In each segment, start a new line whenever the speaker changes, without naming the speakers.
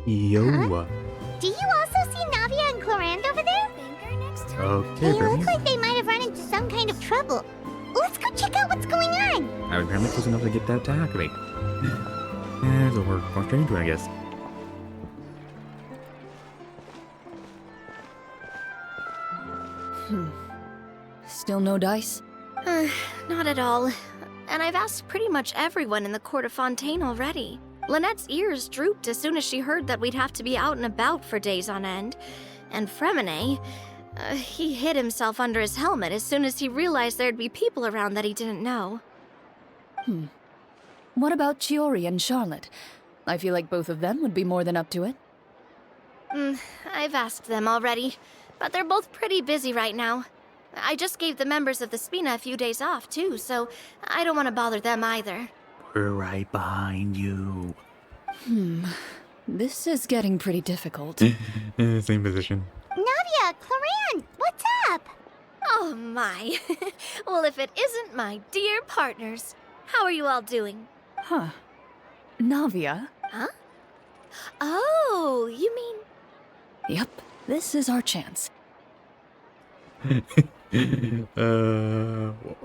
Yo.
Huh? Do you also see Navia and Clorinde over there?
Okay,
They
Brittany.
look like they might have run into some kind of trouble. Let's go check out what's going on.
I'm apparently close enough to get that to activate. Yeah, so we're going straight into it, I guess.
Still no dice?
Not at all. And I've asked pretty much everyone in the court of Fontaine already. Lynette's ears drooped as soon as she heard that we'd have to be out and about for days on end. And Fremine, he hid himself under his helmet as soon as he realized there'd be people around that he didn't know.
What about Chiori and Charlotte? I feel like both of them would be more than up to it.
I've asked them already, but they're both pretty busy right now. I just gave the members of the Spina a few days off, too, so I don't want to bother them either.
We're right behind you.
This is getting pretty difficult.
Same position.
Navia, Clorinde, what's up?
Oh my. Well, if it isn't my dear partners. How are you all doing?
Huh. Navia?
Huh? Oh, you mean...
Yep, this is our chance.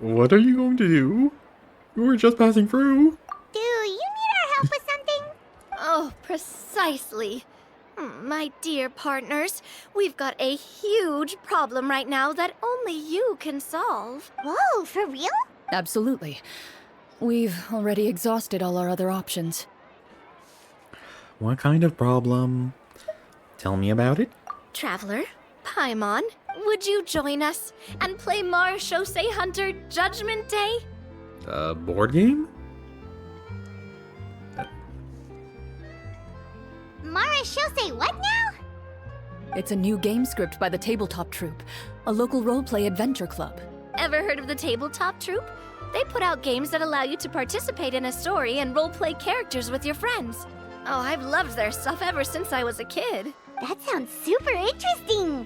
What are you going to do? We were just passing through.
Do you need our help with something?
Oh, precisely. My dear partners, we've got a huge problem right now that only you can solve.
Whoa, for real?
Absolutely. We've already exhausted all our other options.
What kind of problem? Tell me about it.
Traveler, Paimon, would you join us and play Marechaussee Hunter Judgment Day?
A board game?
Marechaussee what now?
It's a new game script by the Tabletop Troupe, a local roleplay adventure club.
Ever heard of the Tabletop Troupe? They put out games that allow you to participate in a story and roleplay characters with your friends. Oh, I've loved their stuff ever since I was a kid.
That sounds super interesting.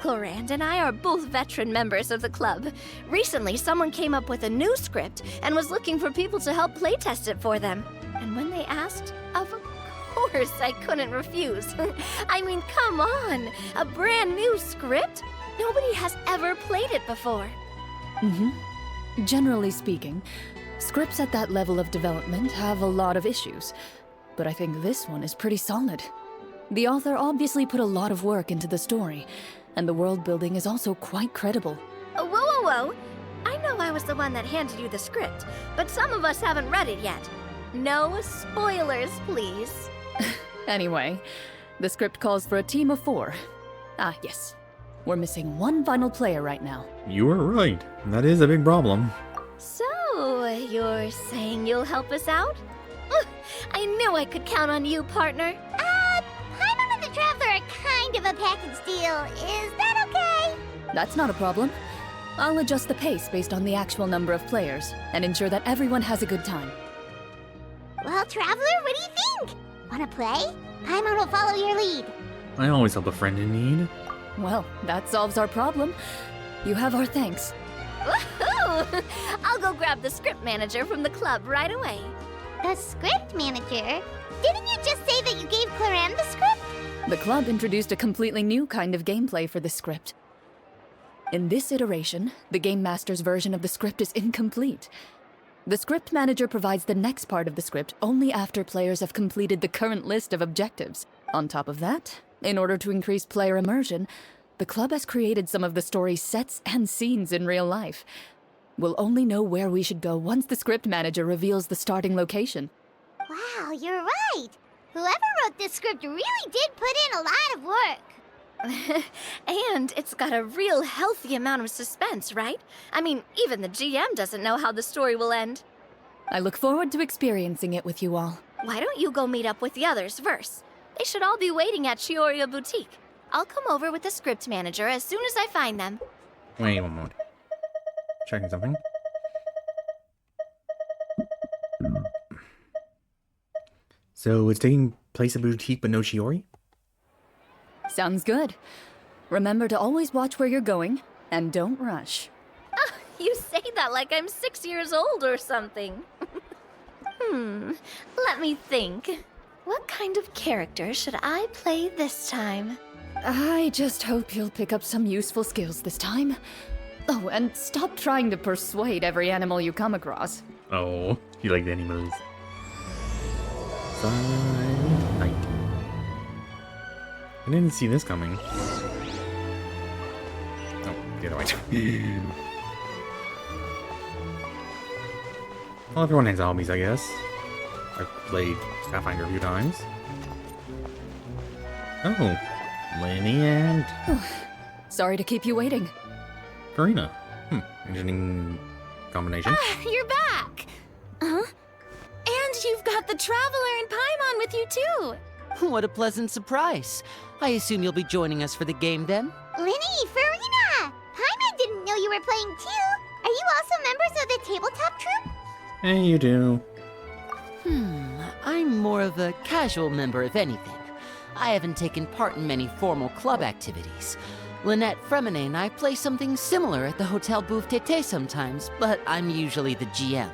Clorinde and I are both veteran members of the club. Recently, someone came up with a new script and was looking for people to help playtest it for them. And when they asked, of course I couldn't refuse. I mean, come on! A brand new script? Nobody has ever played it before.
Generally speaking, scripts at that level of development have a lot of issues, but I think this one is pretty solid. The author obviously put a lot of work into the story, and the world building is also quite credible.
Whoa, whoa, whoa! I know I was the one that handed you the script, but some of us haven't read it yet. No spoilers, please.
Anyway, the script calls for a team of 4. Ah, yes. We're missing one final player right now.
You were right. That is a big problem.
So, you're saying you'll help us out? I knew I could count on you, partner.
Paimon and the Traveler are kind of a package deal. Is that okay?
That's not a problem. I'll adjust the pace based on the actual number of players, and ensure that everyone has a good time.
Well, Traveler, what do you think? Wanna play? Paimon will follow your lead.
I always help a friend in need.
Well, that solves our problem. You have our thanks.
Woohoo! I'll go grab the script manager from the club right away.
The script manager? Didn't you just say that you gave Clorinde the script?
The club introduced a completely new kind of gameplay for this script. In this iteration, the Game Master's version of the script is incomplete. The script manager provides the next part of the script only after players have completed the current list of objectives. On top of that, in order to increase player immersion, the club has created some of the story's sets and scenes in real life. We'll only know where we should go once the script manager reveals the starting location.
Wow, you're right. Whoever wrote this script really did put in a lot of work.
And it's got a real healthy amount of suspense, right? I mean, even the GM doesn't know how the story will end.
I look forward to experiencing it with you all.
Why don't you go meet up with the others first? They should all be waiting at Chioria Boutique. I'll come over with the script manager as soon as I find them.
Wait one moment. Checking something. So it's taking place at Boutique but no Chiori?
Sounds good. Remember to always watch where you're going, and don't rush.
You say that like I'm 6 years old or something. Let me think. What kind of character should I play this time?
I just hope you'll pick up some useful skills this time. Oh, and stop trying to persuade every animal you come across.
Oh, you like the animals. Silent night. I didn't see this coming. Oh, the other way. Well, everyone has hobbies, I guess. I've played Pathfinder a few times. Oh, Lenny and
Sorry to keep you waiting.
Karina. Interesting combination.
You're back! Huh? And you've got the Traveler and Paimon with you, too!
What a pleasant surprise. I assume you'll be joining us for the game then?
Linny, Farina! Paimon didn't know you were playing too! Are you also members of the tabletop troupe?
Hey, you do.
I'm more of a casual member if anything. I haven't taken part in many formal club activities. Lynette Fremine and I play something similar at the Hotel Bouffe Tété sometimes, but I'm usually the GM.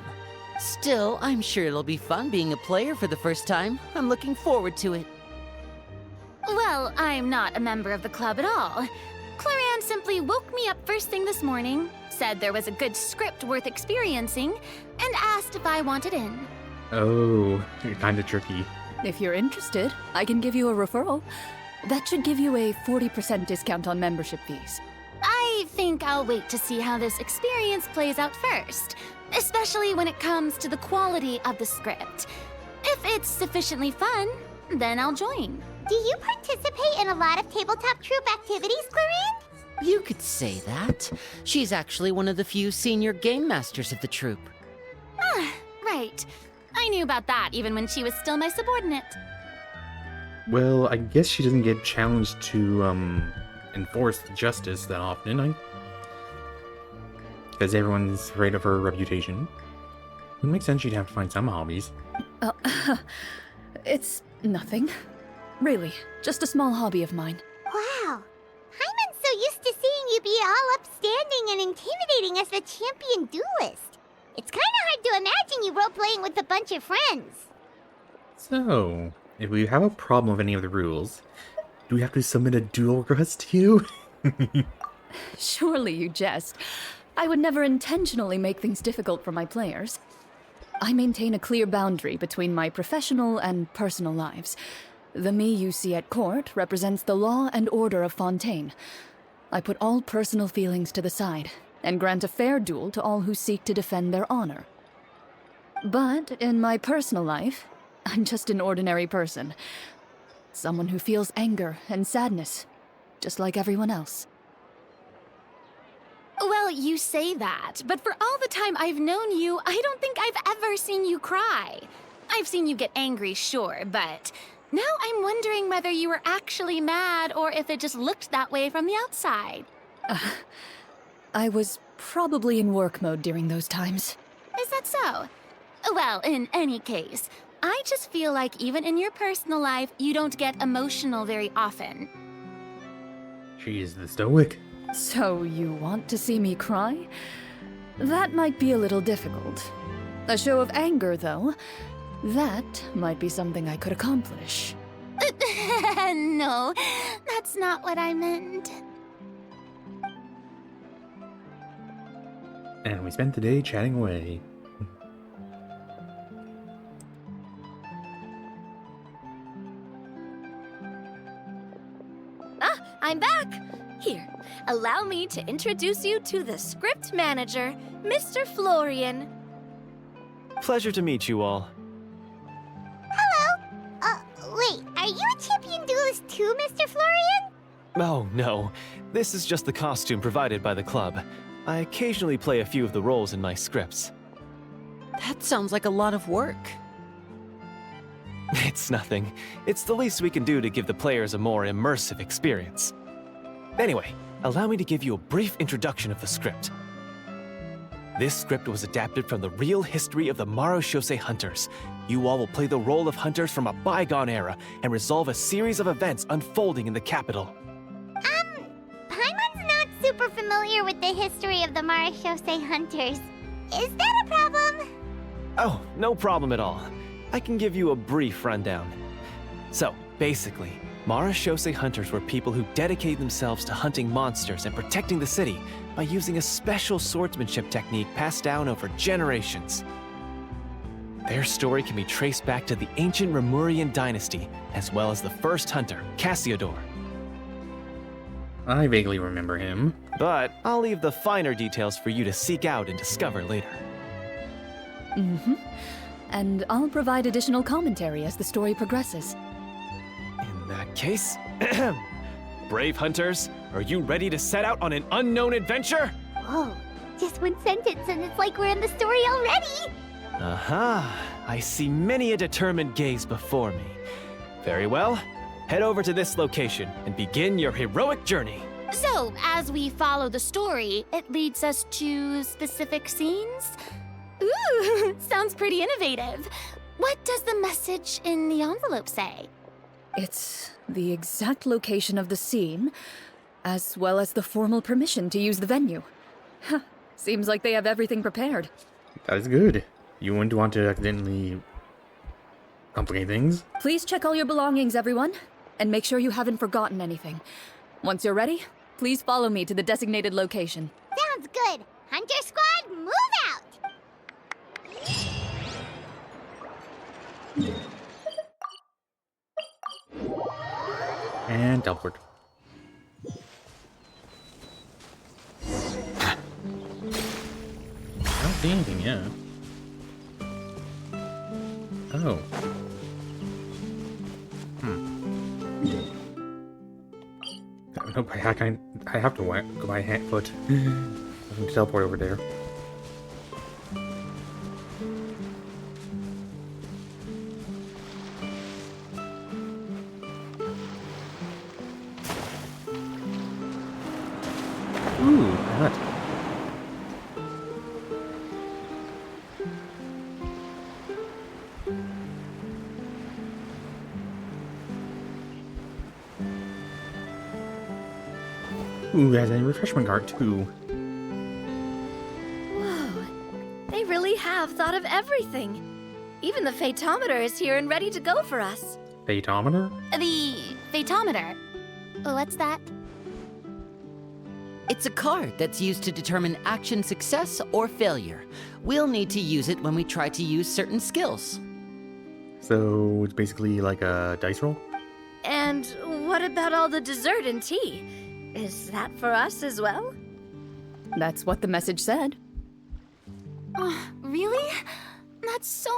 Still, I'm sure it'll be fun being a player for the first time. I'm looking forward to it.
Well, I'm not a member of the club at all. Clorinde simply woke me up first thing this morning, said there was a good script worth experiencing, and asked if I wanted in.
Oh, kinda tricky.
If you're interested, I can give you a referral. That should give you a 40% discount on membership fees.
I think I'll wait to see how this experience plays out first, especially when it comes to the quality of the script. If it's sufficiently fun, then I'll join.
Do you participate in a lot of tabletop troupe activities, Clorinde?
You could say that. She's actually one of the few senior game masters of the troupe.
Right. I knew about that even when she was still my subordinate.
Well, I guess she doesn't get challenged to, enforce justice that often, because everyone's afraid of her reputation. It makes sense she'd have to find some hobbies.
It's nothing. Really, just a small hobby of mine.
Wow. Paimon's so used to seeing you be all upstanding and intimidating as the champion duelist. It's kinda hard to imagine you role-playing with a bunch of friends.
So, if we have a problem with any of the rules, do we have to submit a duel request to you?
Surely you jest. I would never intentionally make things difficult for my players. I maintain a clear boundary between my professional and personal lives. The me you see at court represents the law and order of Fontaine. I put all personal feelings to the side and grant a fair duel to all who seek to defend their honor. But in my personal life, I'm just an ordinary person. Someone who feels anger and sadness, just like everyone else.
Well, you say that, but for all the time I've known you, I don't think I've ever seen you cry. I've seen you get angry, sure, but now I'm wondering whether you were actually mad or if it just looked that way from the outside.
I was probably in work mode during those times.
Is that so? Well, in any case, I just feel like even in your personal life, you don't get emotional very often.
She is the stoic.
So you want to see me cry? That might be a little difficult. A show of anger, though, that might be something I could accomplish.
No, that's not what I meant.
And we spent the day chatting away.
I'm back! Here, allow me to introduce you to the script manager, Mr. Florian.
Pleasure to meet you all.
Wait, are you a champion duelist too, Mr. Florian?
Oh, no. This is just the costume provided by the club. I occasionally play a few of the roles in my scripts.
That sounds like a lot of work.
It's nothing. It's the least we can do to give the players a more immersive experience. Anyway, allow me to give you a brief introduction of the script. This script was adapted from the real history of the Marechaussee Hunters. You all will play the role of hunters from a bygone era and resolve a series of events unfolding in the capital.
Paimon's not super familiar with the history of the Marechaussee Hunters. Is that a problem?
Oh, no problem at all. I can give you a brief rundown. So, basically, Marashose hunters were people who dedicated themselves to hunting monsters and protecting the city by using a special swordsmanship technique passed down over generations. Their story can be traced back to the ancient Remurian dynasty, as well as the first hunter, Cassiodor.
I vaguely remember him.
But I'll leave the finer details for you to seek out and discover later.
And I'll provide additional commentary as the story progresses.
In that case, brave hunters, are you ready to set out on an unknown adventure?
Whoa, just one sentence and it's like we're in the story already!
I see many a determined gaze before me. Very well, head over to this location and begin your heroic journey.
So, as we follow the story, it leads us to specific scenes? Ooh, sounds pretty innovative. What does the message in the envelope say?
It's the exact location of the scene, as well as the formal permission to use the venue. Huh, seems like they have everything prepared.
That is good. You wouldn't want to accidentally complicate things.
Please check all your belongings, everyone, and make sure you haven't forgotten anything. Once you're ready, please follow me to the designated location.
Sounds good. Hunter Squad, move out!
And teleport. I don't see anything yet. Oh. Nope, I have to go by foot. I can teleport over there. Ooh, that. Ooh, it has a refreshment cart too.
Whoa, they really have thought of everything. Even the Phaetometer is here and ready to go for us.
Phaetometer?
The Phaetometer. What's that?
It's a card that's used to determine action success or failure. We'll need to use it when we try to use certain skills.
So it's basically like a dice roll?
And what about all the dessert and tea? Is that for us as well?
That's what the message said.
Oh, really? That's so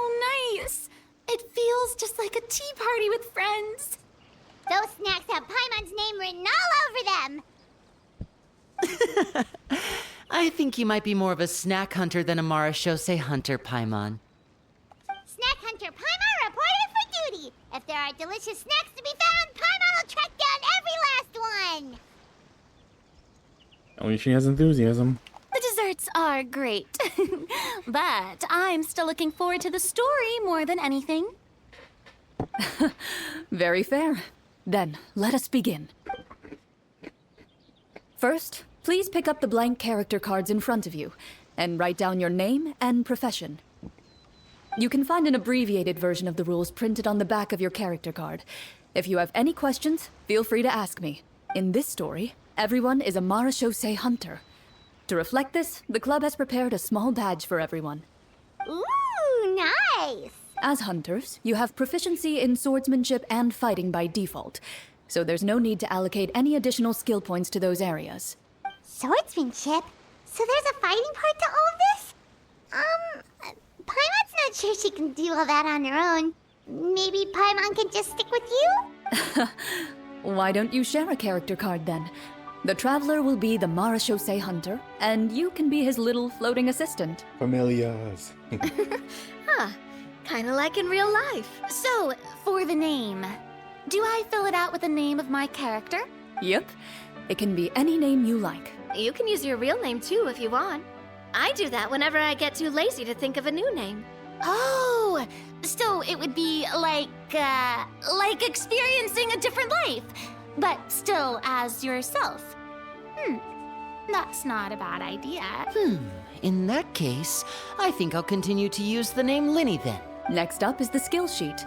nice. It feels just like a tea party with friends.
Those snacks have Paimon's name written all over them!
I think you might be more of a snack hunter than a Marashose hunter, Paimon.
Snack Hunter Paimon reported for duty! If there are delicious snacks to be found, Paimon will track down every last one!
Only she has enthusiasm.
The desserts are great. But I'm still looking forward to the story more than anything.
Very fair. Then, let us begin. First, please pick up the blank character cards in front of you, and write down your name and profession. You can find an abbreviated version of the rules printed on the back of your character card. If you have any questions, feel free to ask me. In this story, everyone is a Marashose hunter. To reflect this, the club has prepared a small badge for everyone.
Ooh, nice!
As hunters, you have proficiency in swordsmanship and fighting by default, so there's no need to allocate any additional skill points to those areas.
Swordsmanship? So there's a fighting part to all of this? Paimon's not sure she can do all that on her own. Maybe Paimon can just stick with you?
Why don't you share a character card then? The Traveler will be the Marashose hunter, and you can be his little floating assistant.
Familias.
Huh, kinda like in real life.
So, for the name, do I fill it out with the name of my character?
Yep, it can be any name you like.
You can use your real name too if you want. I do that whenever I get too lazy to think of a new name.
Oh, so it would be like experiencing a different life, but still as yourself. That's not a bad idea.
In that case, I think I'll continue to use the name Linny then.
Next up is the skill sheet.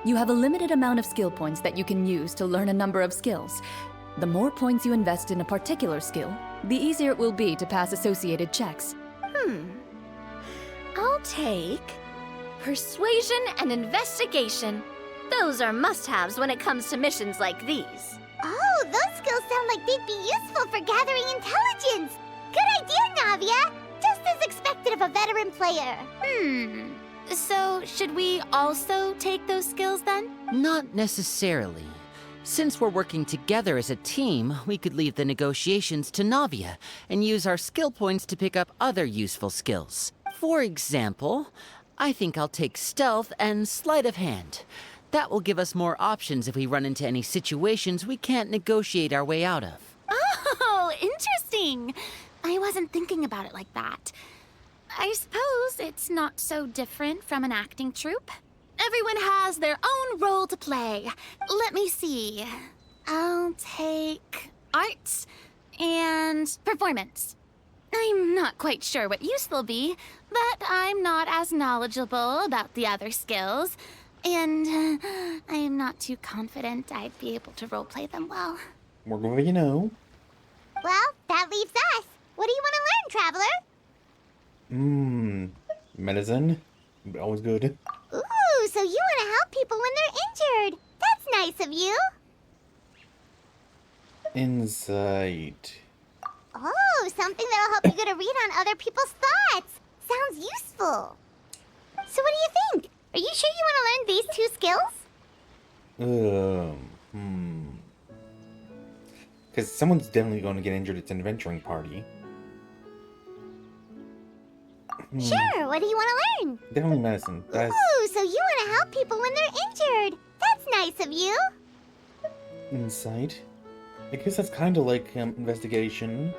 You have a limited amount of skill points that you can use to learn a number of skills. The more points you invest in a particular skill, the easier it will be to pass associated checks.
I'll take persuasion and investigation. Those are must-haves when it comes to missions like these.
Oh, those skills sound like they'd be useful for gathering intelligence. Good idea, Navia. Just as expected of a veteran player.
So, should we also take those skills then?
Not necessarily. Since we're working together as a team, we could leave the negotiations to Navia and use our skill points to pick up other useful skills. For example, I think I'll take stealth and sleight of hand. That will give us more options if we run into any situations we can't negotiate our way out of.
Oh, interesting. I wasn't thinking about it like that. I suppose it's not so different from an acting troupe. Everyone has their own role to play. Let me see. I'll take arts and performance. I'm not quite sure what use they'll be, but I'm not as knowledgeable about the other skills, and I'm not too confident I'd be able to roleplay them well.
Work with what you know.
Well, that leaves us. What do you want to learn, Traveler?
Medicine. Always good.
Ooh, so you want to help people when they're injured. That's nice of you.
Insight.
Oh, something that'll help you get a read on other people's thoughts. Sounds useful. So what do you think? Are you sure you want to learn these two skills?
Because someone's definitely going to get injured. It's an adventuring party.
Sure, what do you want to learn?
Definitely medicine. That's
Ooh, so you want to help people when they're injured. That's nice of you.
insight. I guess that's kind of like investigation.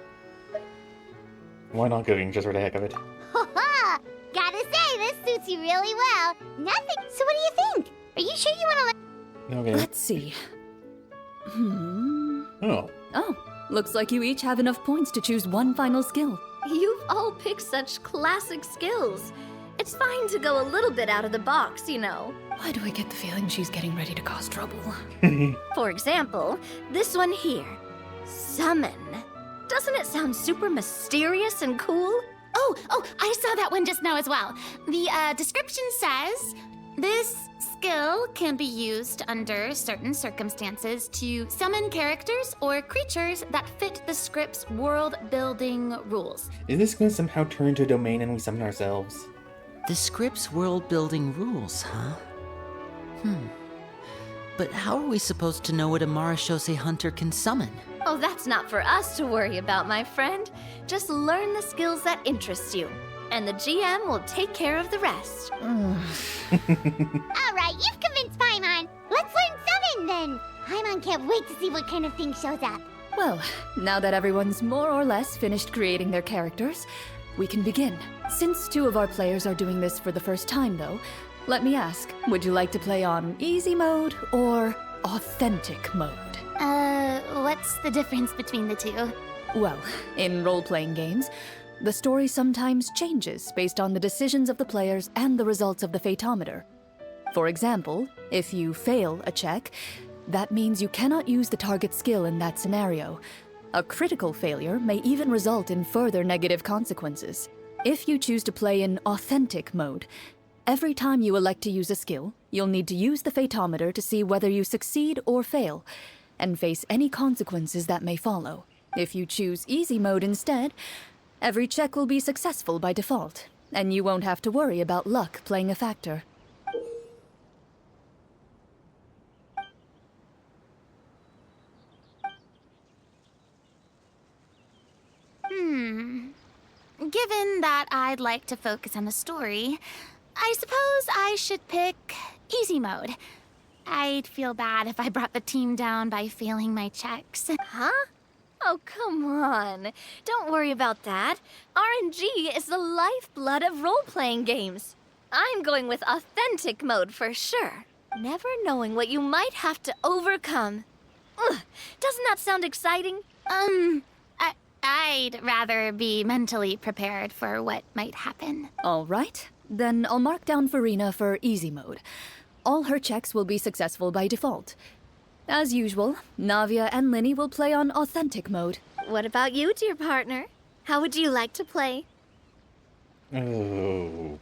Why not cooking, just for the heck of it?
Ha! Gotta say, this suits you really well. Nothing. So what do you think? Are you sure you want to learn?
Okay.
Let's see.
Oh.
Oh, looks like you each have enough points to choose one final skill.
You've all picked such classic skills. It's fine to go a little bit out of the box, you know.
Why do I get the feeling she's getting ready to cause trouble?
For example, this one here. Summon. Doesn't it sound super mysterious and cool?
Oh, I saw that one just now as well. The description says, this skill can be used under certain circumstances to summon characters or creatures that fit the script's world-building rules.
Is this going to somehow turn into a domain and we summon ourselves?
The script's world-building rules, huh? But how are we supposed to know what a Marashose hunter can summon?
Oh, that's not for us to worry about, my friend. Just learn the skills that interest you, and the GM will take care of the rest.
All right, you've convinced Paimon. Let's learn summon then. Paimon can't wait to see what kind of thing shows up.
Well, now that everyone's more or less finished creating their characters, we can begin. Since two of our players are doing this for the first time, though, let me ask, would you like to play on easy mode or authentic mode?
What's the difference between the two?
Well, in role-playing games, the story sometimes changes based on the decisions of the players and the results of the Fatometer. For example, if you fail a check, that means you cannot use the target skill in that scenario. A critical failure may even result in further negative consequences. If you choose to play in authentic mode, every time you elect to use a skill, you'll need to use the Fatometer to see whether you succeed or fail, and face any consequences that may follow. If you choose easy mode instead, every check will be successful by default, and you won't have to worry about luck playing a factor.
Given that I'd like to focus on the story, I suppose I should pick easy mode. I'd feel bad if I brought the team down by failing my checks.
Huh? Oh, come on. Don't worry about that. RNG is the lifeblood of role-playing games. I'm going with authentic mode for sure. Never knowing what you might have to overcome. Ugh, doesn't that sound exciting?
I'd rather be mentally prepared for what might happen.
All right, then I'll mark down Farina for easy mode. all her checks will be successful by default. As usual, Navia and Linny will play on authentic mode.
What about you, dear partner? How would you like to play?
Oh.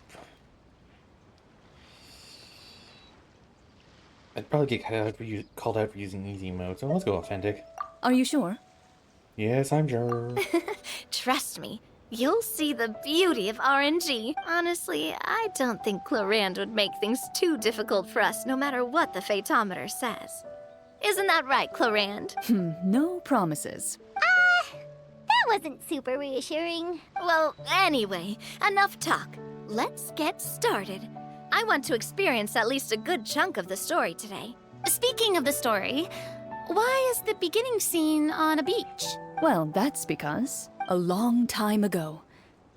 I'd probably get called out for using easy mode, so let's go authentic.
Are you sure?
Yes, I'm sure.
Trust me, you'll see the beauty of RNG. Honestly, I don't think Clorinde would make things too difficult for us, no matter what the Fatometer says. Isn't that right, Clorinde?
No promises.
That wasn't super reassuring.
Well, anyway, enough talk. Let's get started. I want to experience at least a good chunk of the story today.
Speaking of the story, why is the beginning scene on a beach?
Well, that's because, a long time ago,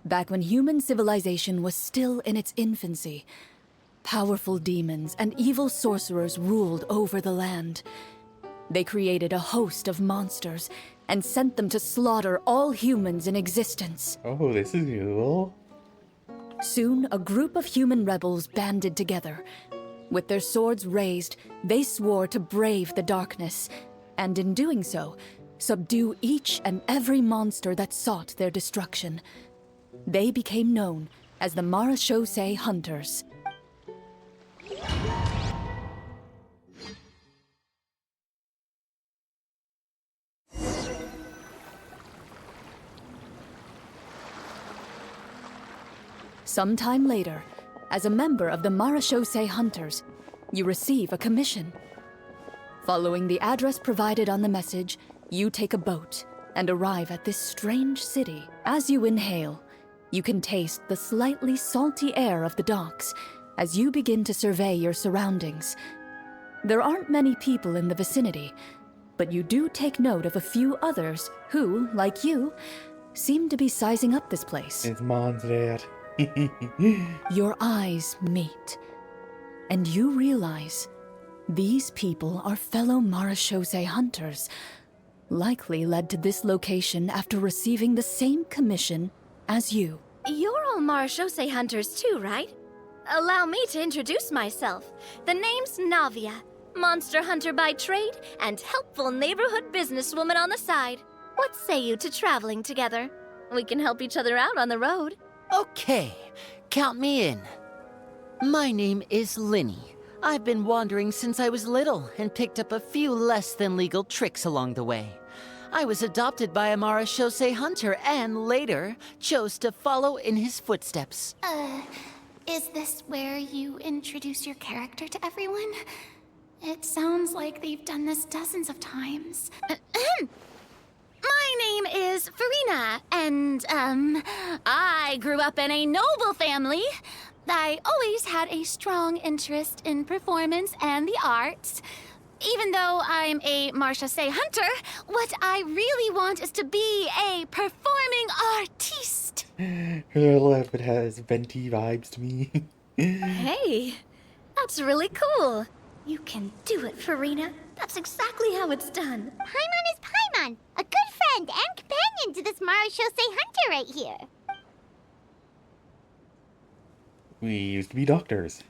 back when human civilization was still in its infancy, powerful demons and evil sorcerers ruled over the land. They created a host of monsters and sent them to slaughter all humans in existence.
Oh, this is cool.
Soon, a group of human rebels banded together. With their swords raised, they swore to brave the darkness, and in doing so, subdue each and every monster that sought their destruction. They became known as the Marachose Hunters. Sometime later, as a member of the Marachose Hunters, you receive a commission. Following the address provided on the message, you take a boat and arrive at this strange city. As you inhale, you can taste the slightly salty air of the docks as you begin to survey your surroundings. There aren't many people in the vicinity, but you do take note of a few others who, like you, seem to be sizing up this place.
It's Mon's dad.
Your eyes meet, and you realize these people are fellow Marachose hunters, likely led to this location after receiving the same commission as you.
You're all Marachose hunters too, right? Allow me to introduce myself. The name's Navia, monster hunter by trade and helpful neighborhood businesswoman on the side. What say you to traveling together? We can help each other out on the road.
Okay, count me in. My name is Linny. I've been wandering since I was little and picked up a few less than legal tricks along the way. I was adopted by a Marachose hunter and later chose to follow in his footsteps.
Is this where you introduce your character to everyone? It sounds like they've done this dozens of times. My name is Farina, and, I grew up in a noble family. I always had a strong interest in performance and the arts. Even though I'm a Marachose hunter, what I really want is to be a performing artiste.
Her little outfit has venti vibes to me.
Hey, that's really cool. You can do it, Farina. That's exactly how it's done.
Paimon is Paimon, a good friend and companion to this Marachose hunter right here.
We used to be doctors.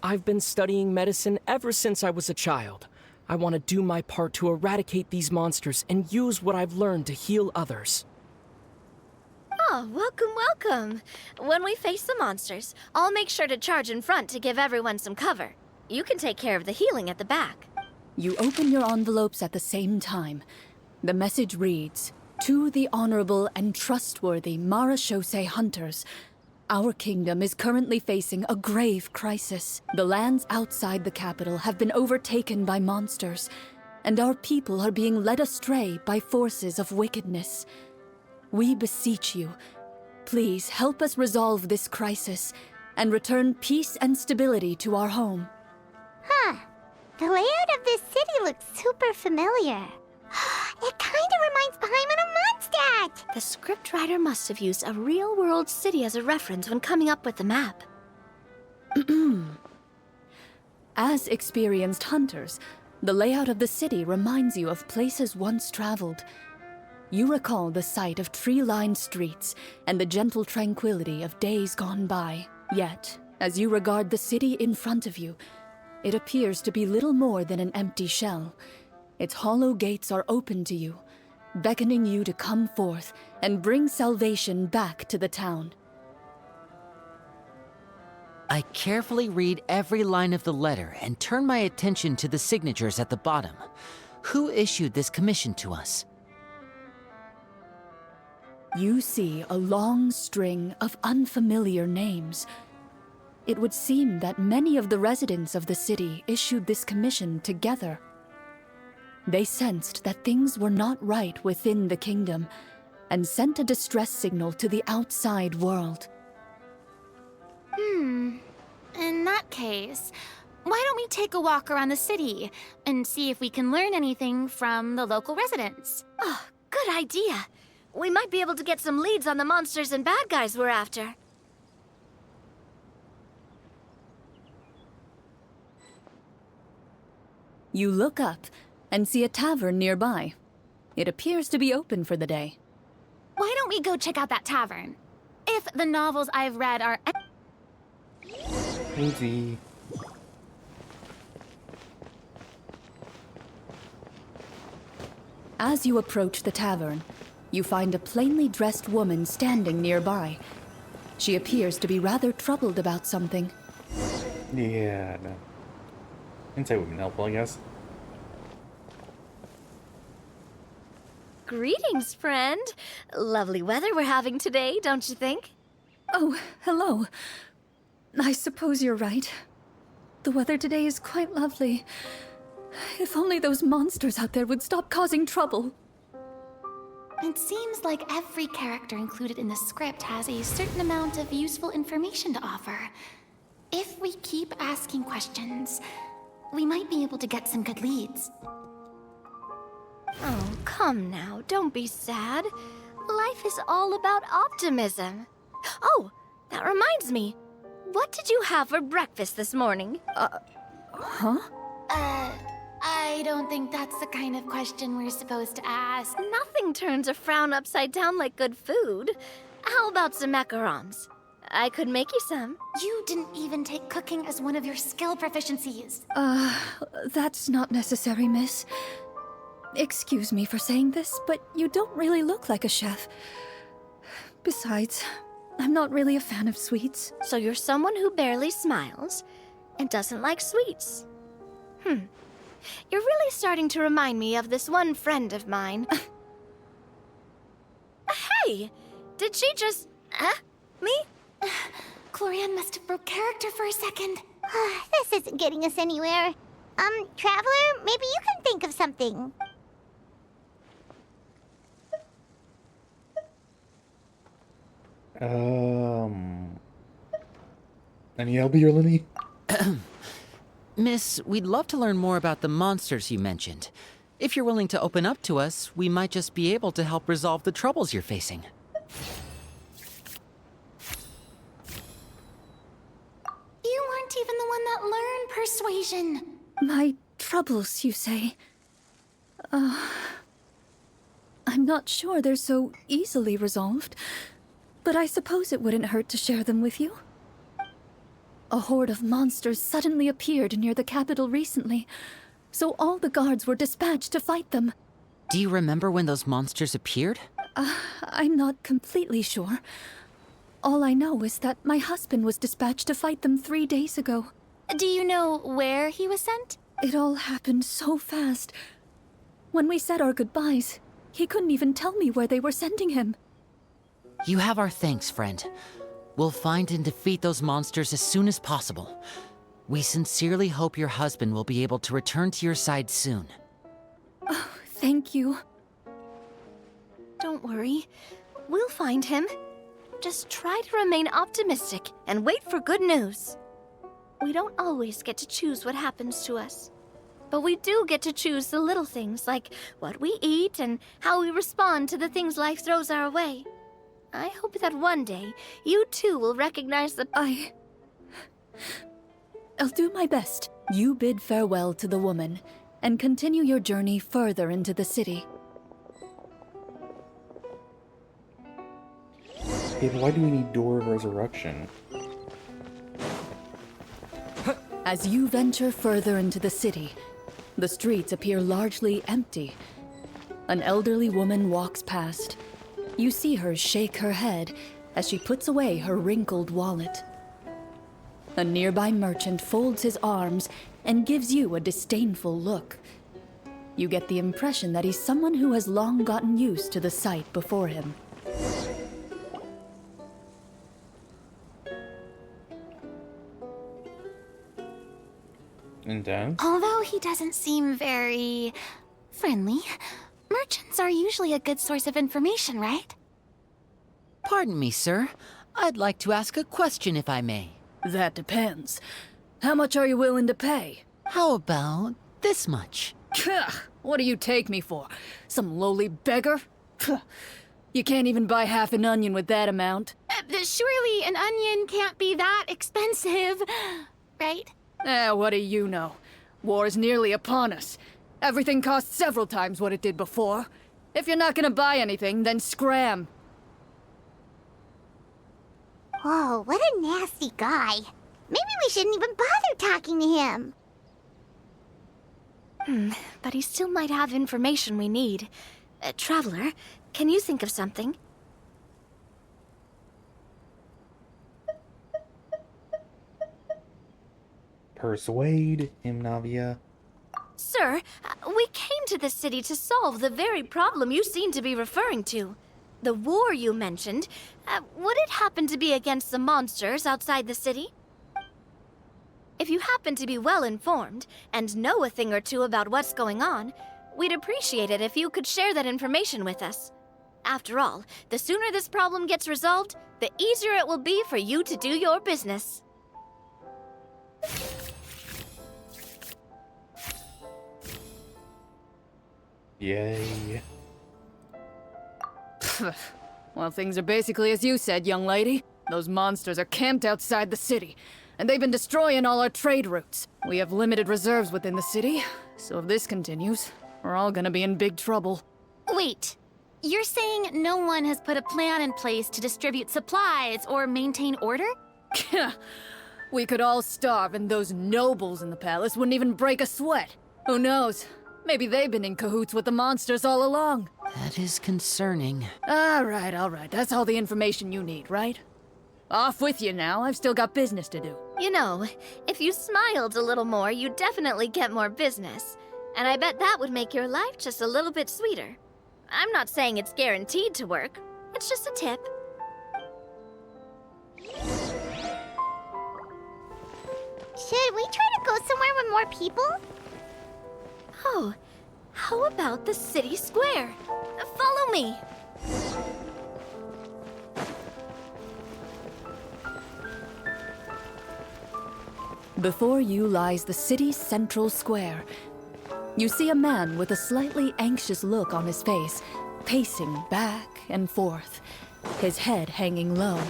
I've been studying medicine ever since I was a child. I want to do my part to eradicate these monsters and use what I've learned to heal others.
Oh, welcome. When we face the monsters, I'll make sure to charge in front to give everyone some cover. You can take care of the healing at the back.
You open your envelopes at the same time. The message reads, "To the honorable and trustworthy Marachose hunters, our kingdom is currently facing a grave crisis. The lands outside the capital have been overtaken by monsters, and our people are being led astray by forces of wickedness. We beseech you, please help us resolve this crisis and return peace and stability to our home."
Huh. The layout of this city looks super familiar. It kinda reminds Paimon of Mondstadt!
The scriptwriter must have used a real-world city as a reference when coming up with the map.
As experienced hunters, the layout of the city reminds you of places once traveled. You recall the sight of tree-lined streets and the gentle tranquility of days gone by. Yet, as you regard the city in front of you, it appears to be little more than an empty shell. Its hollow gates are open to you, beckoning you to come forth and bring salvation back to the town.
I carefully read every line of the letter and turn my attention to the signatures at the bottom. Who issued this commission to us?
You see a long string of unfamiliar names. It would seem that many of the residents of the city issued this commission together. They sensed that things were not right within the kingdom and sent a distress signal to the outside world.
In that case, why don't we take a walk around the city and see if we can learn anything from the local residents?
Oh, good idea. We might be able to get some leads on the monsters and bad guys we're after.
You look up and see a tavern nearby. It appears to be open for the day.
Why don't we go check out that tavern? If the novels I've read are...
Easy.
As you approach the tavern, you find a plainly dressed woman standing nearby. She appears to be rather troubled about something.
Yeah, no. Didn't say women helpful, I guess.
Greetings, friend. Lovely weather we're having today, don't you think?
Oh, hello. I suppose you're right. The weather today is quite lovely. If only those monsters out there would stop causing trouble.
It seems like every character included in the script has a certain amount of useful information to offer. If we keep asking questions, we might be able to get some good leads.
Oh, come now, don't be sad. Life is all about optimism. Oh, that reminds me. What did you have for breakfast this morning?
Huh?
I don't think that's the kind of question we're supposed to ask.
Nothing turns a frown upside down like good food. How about some macarons? I could make you some.
You didn't even take cooking as one of your skill proficiencies.
That's not necessary, miss. Excuse me for saying this, but you don't really look like a chef. Besides, I'm not really a fan of sweets.
So you're someone who barely smiles and doesn't like sweets. You're really starting to remind me of this one friend of mine. Hey! Did she just... me?
Clorinde must have broke character for a second.
This isn't getting us anywhere. Traveler, maybe you can think of something.
Any help here, Lily?
Miss, we'd love to learn more about the monsters you mentioned. If you're willing to open up to us, we might just be able to help resolve the troubles you're facing.
You weren't even the one that learned persuasion.
My troubles, you say? I'm not sure they're so easily resolved, but I suppose it wouldn't hurt to share them with you. A horde of monsters suddenly appeared near the capital recently, so all the guards were dispatched to fight them.
Do you remember when those monsters appeared?
I'm not completely sure. All I know is that my husband was dispatched to fight them 3 days ago.
Do you know where he was sent?
It all happened so fast. When we said our goodbyes, he couldn't even tell me where they were sending him.
You have our thanks, friend. We'll find and defeat those monsters as soon as possible. We sincerely hope your husband will be able to return to your side soon.
Oh, thank you.
Don't worry. We'll find him. Just try to remain optimistic and wait for good news. We don't always get to choose what happens to us. But we do get to choose the little things, like what we eat and how we respond to the things life throws our way. I hope that one day, you too will recognize the...
I'll do my best. You bid farewell to the woman, and continue your journey further into the city.
Okay, but why do we need Door of Resurrection?
As you venture further into the city, the streets appear largely empty. An elderly woman walks past. You see her shake her head as she puts away her wrinkled wallet. A nearby merchant folds his arms and gives you a disdainful look. You get the impression that he's someone who has long gotten used to the sight before him.
And then?
Although he doesn't seem very friendly, merchants are usually a good source of information, right?
Pardon me, sir. I'd like to ask a question if I may.
That depends. How much are you willing to pay?
How about this much?
What do you take me for? Some lowly beggar? You can't even buy half an onion with that amount.
Surely an onion can't be that expensive, right?
What do you know? War's nearly upon us. Everything costs several times what it did before. If you're not gonna buy anything, then scram.
Whoa, what a nasty guy. Maybe we shouldn't even bother talking to him.
But he still might have information we need. Traveler, can you think of something?
Persuade him, Navia.
Sir, we came to this city to solve the very problem you seem to be referring to. The war you mentioned, would it happen to be against the monsters outside the city? If you happen to be well informed and know a thing or two about what's going on, we'd appreciate it if you could share that information with us. After all, the sooner this problem gets resolved, the easier it will be for you to do your business.
Yay.
Well, things are basically as you said, young lady. Those monsters are camped outside the city, and they've been destroying all our trade routes. We have limited reserves within the city, so if this continues, we're all gonna be in big trouble.
Wait, you're saying no one has put a plan in place to distribute supplies or maintain order?
We could all starve, and those nobles in the palace wouldn't even break a sweat. Who knows? Maybe they've been in cahoots with the monsters all along.
That is concerning.
All right. That's all the information you need, right? Off with you now. I've still got business to do.
You know, if you smiled a little more, you'd definitely get more business. And I bet that would make your life just a little bit sweeter. I'm not saying it's guaranteed to work. It's just a tip.
Should we try to go somewhere with more people?
Oh, how about the city square? Follow me.
Before you lies the city's central square. You see a man with a slightly anxious look on his face, pacing back and forth, his head hanging low.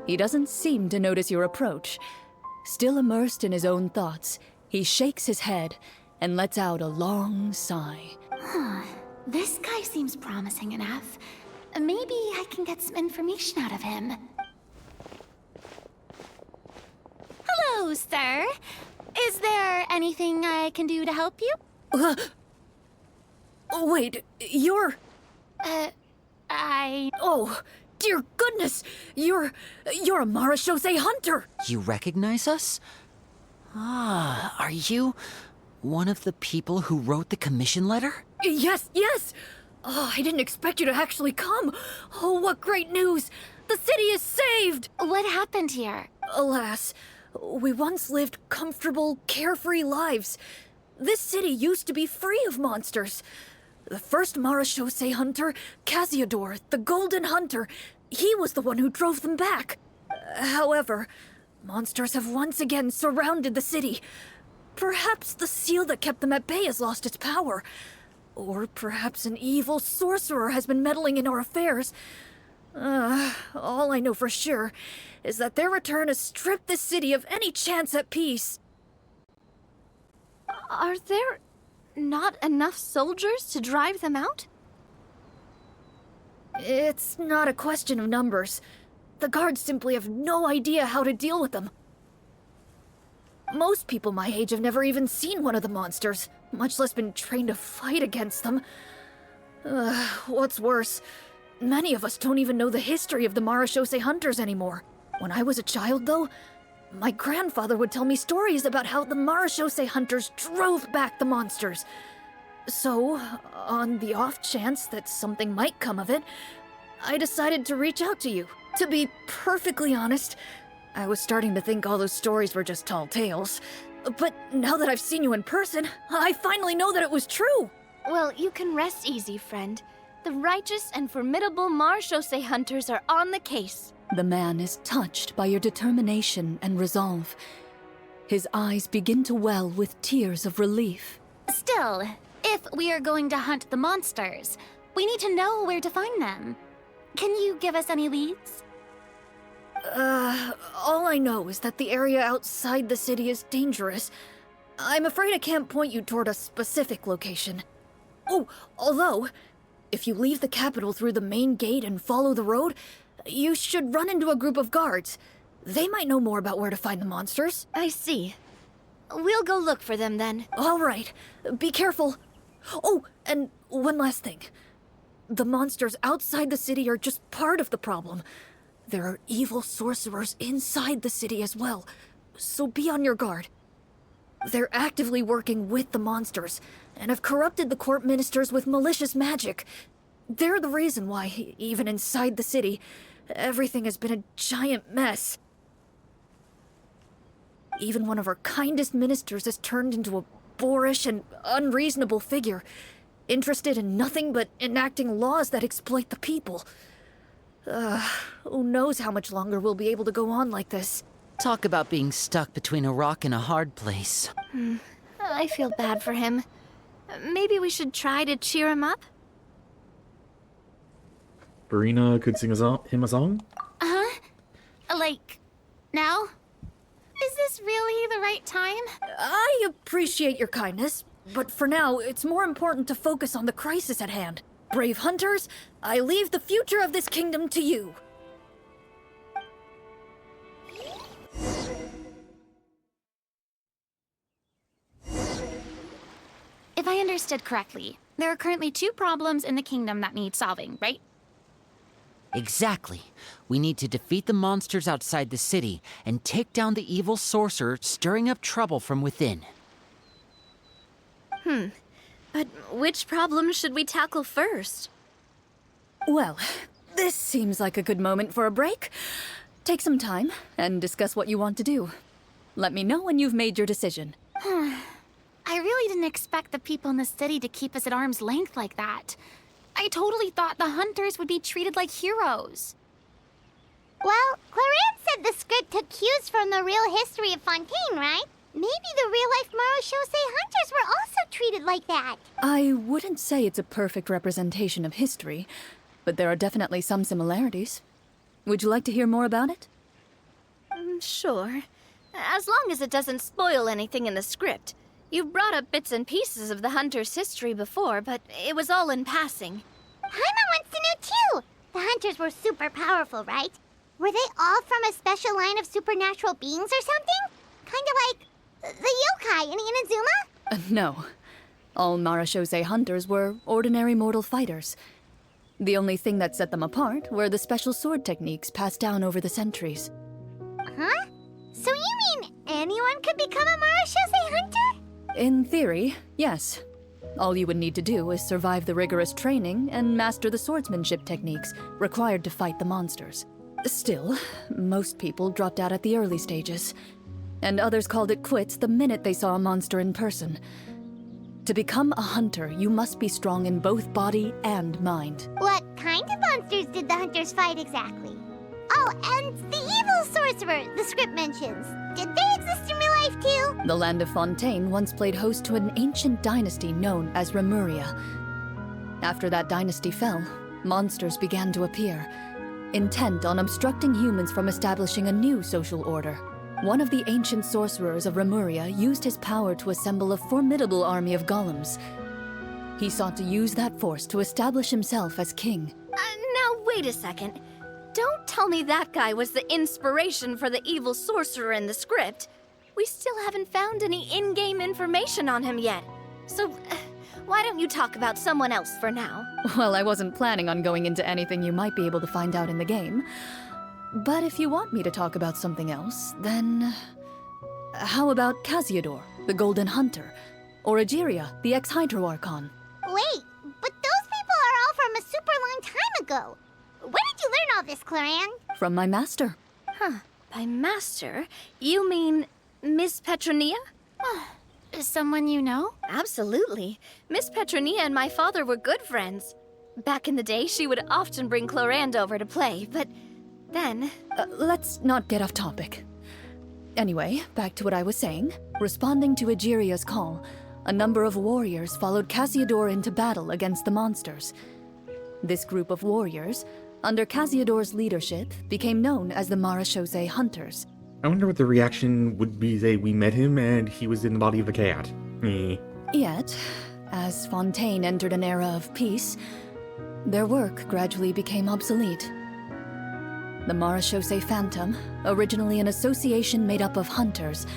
He doesn't seem to notice your approach. Still immersed in his own thoughts, he shakes his head and lets out a long sigh.
This guy seems promising enough. Maybe I can get some information out of him. Hello, sir. Is there anything I can do to help you?
Wait, you're... Oh, dear goodness! You're a Marechaussee hunter!
You recognize us? Ah, are you one of the people who wrote the commission letter?
Yes! Oh, I didn't expect you to actually come. Oh, what great news! The city is saved!
What happened here?
Alas, we once lived comfortable, carefree lives. This city used to be free of monsters. The first Marechaussee hunter, Casiodor, the Golden Hunter, he was the one who drove them back. However, monsters have once again surrounded the city. Perhaps the seal that kept them at bay has lost its power. Or perhaps an evil sorcerer has been meddling in our affairs. All I know for sure is that their return has stripped this city of any chance at peace.
Are there not enough soldiers to drive them out?
It's not a question of numbers. The guards simply have no idea how to deal with them. Most people my age have never even seen one of the monsters, much less been trained to fight against them. What's worse, many of us don't even know the history of the Marashose hunters anymore. When I was a child, though, my grandfather would tell me stories about how the Marashose hunters drove back the monsters. So, on the off chance that something might come of it, I decided to reach out to you. To be perfectly honest, I was starting to think all those stories were just tall tales. But now that I've seen you in person, I finally know that it was true!
Well, you can rest easy, friend. The righteous and formidable Marashose hunters are on the case.
The man is touched by your determination and resolve. His eyes begin to well with tears of relief.
Still, if we are going to hunt the monsters, we need to know where to find them. Can you give us any leads?
All I know is that the area outside the city is dangerous. I'm afraid I can't point you toward a specific location. Oh, although, if you leave the capital through the main gate and follow the road, you should run into a group of guards. They might know more about where to find the monsters.
I see. We'll go look for them then.
All right. Be careful. Oh, and one last thing. The monsters outside the city are just part of the problem. There are evil sorcerers inside the city as well, so be on your guard. They're actively working with the monsters, and have corrupted the court ministers with malicious magic. They're the reason why, even inside the city, everything has been a giant mess. Even one of our kindest ministers has turned into a boorish and unreasonable figure, interested in nothing but enacting laws that exploit the people. Who knows how much longer we'll be able to go on like this.
Talk about being stuck between a rock and a hard place.
I feel bad for him. Maybe we should try to cheer him up?
Barina could sing him a song?
Like, now? Is this really the right time?
I appreciate your kindness, but for now, it's more important to focus on the crisis at hand. Brave hunters, I leave the future of this kingdom to you.
If I understood correctly, there are currently 2 problems in the kingdom that need solving, right?
Exactly. We need to defeat the monsters outside the city and take down the evil sorcerer stirring up trouble from within.
But which problem should we tackle first?
Well, this seems like a good moment for a break. Take some time and discuss what you want to do. Let me know when you've made your decision.
I really didn't expect the people in the city to keep us at arm's length like that. I totally thought the hunters would be treated like heroes.
Well, Clorinde said the script took cues from the real history of Fontaine, right? Maybe the real-life Marashose hunters were also treated like that.
I wouldn't say it's a perfect representation of history, but there are definitely some similarities. Would you like to hear more about it?
Sure. As long as it doesn't spoil anything in the script. You've brought up bits and pieces of the hunters' history before, but it was all in passing.
Paimon wants to know too. The hunters were super powerful, right? Were they all from a special line of supernatural beings or something? Kind of like the yokai in Inazuma?
No. All Marashose hunters were ordinary mortal fighters. The only thing that set them apart were the special sword techniques passed down over the centuries.
Huh? So you mean anyone could become a Marashose hunter?
In theory, yes. All you would need to do is survive the rigorous training and master the swordsmanship techniques required to fight the monsters. Still, most people dropped out at the early stages, and others called it quits the minute they saw a monster in person. To become a hunter, you must be strong in both body and mind.
What kind of monsters did the hunters fight exactly? Oh, and the evil sorcerer the script mentions. Did they exist in real life too?
The land of Fontaine once played host to an ancient dynasty known as Rapperia. After that dynasty fell, monsters began to appear, intent on obstructing humans from establishing a new social order. One of the ancient sorcerers of Rapperia used his power to assemble a formidable army of golems. He sought to use that force to establish himself as king.
Now wait a second. Don't tell me that guy was the inspiration for the evil sorcerer in the script. we still haven't found any in-game information on him yet. So, why don't you talk about someone else for now?
Well, I wasn't planning on going into anything you might be able to find out in the game. But if you want me to talk about something else, then... How about Casiodor, the Golden Hunter? Or Egeria, the ex-Hydro Archon?
Wait, but those people are all from a super long time ago. Where did you learn all this, Clorinde?
From my master.
Huh. By master, you mean Miss Petronia?
Someone you know?
Absolutely. Miss Petronia and my father were good friends. Back in the day, she would often bring Clorinde over to play, but then...
Let's not get off topic. Anyway, back to what I was saying. Responding to Egeria's call, a number of warriors followed Casiodor into battle against the monsters. This group of warriors, under Casiodor's leadership, became known as the Marachose Hunters.
I wonder what the reaction would be say we met him and he was in the body of a cat.
Yet, as Fontaine entered an era of peace, their work gradually became obsolete. The Marachose Phantom, originally an association made up of hunters,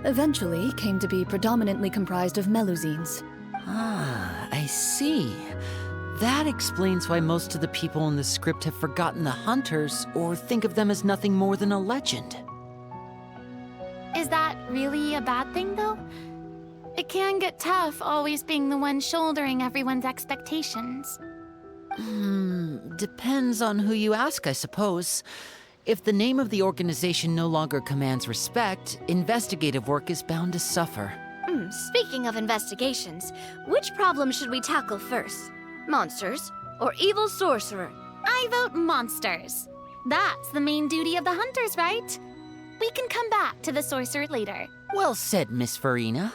eventually came to be predominantly comprised of Melusines.
Ah, I see. That explains why most of the people in the script have forgotten the hunters or think of them as nothing more than a legend.
Is that really a bad thing, though? It can get tough always being the one shouldering everyone's expectations.
Depends on who you ask, I suppose. If the name of the organization no longer commands respect, investigative work is bound to suffer.
Speaking of investigations, which problem should we tackle first? Monsters or evil sorcerer?
I vote monsters. That's the main duty of the hunters, right? We can come back to the sorcerer later.
Well said, Miss Farina.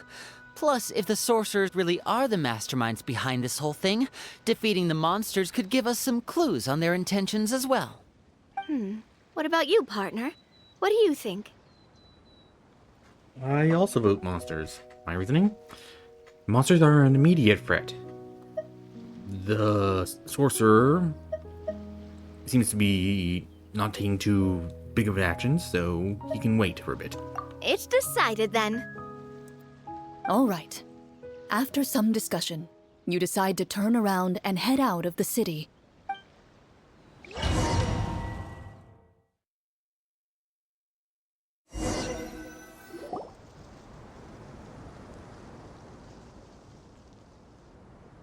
Plus, if the sorcerers really are the masterminds behind this whole thing, defeating the monsters could give us some clues on their intentions as well.
What about you, partner? What do you think?
I also vote monsters. My reasoning? Monsters are an immediate threat. The sorcerer seems to be not taking too big of an action, so he can wait for a bit.
It's decided then.
All right. After some discussion, you decide to turn around and head out of the city.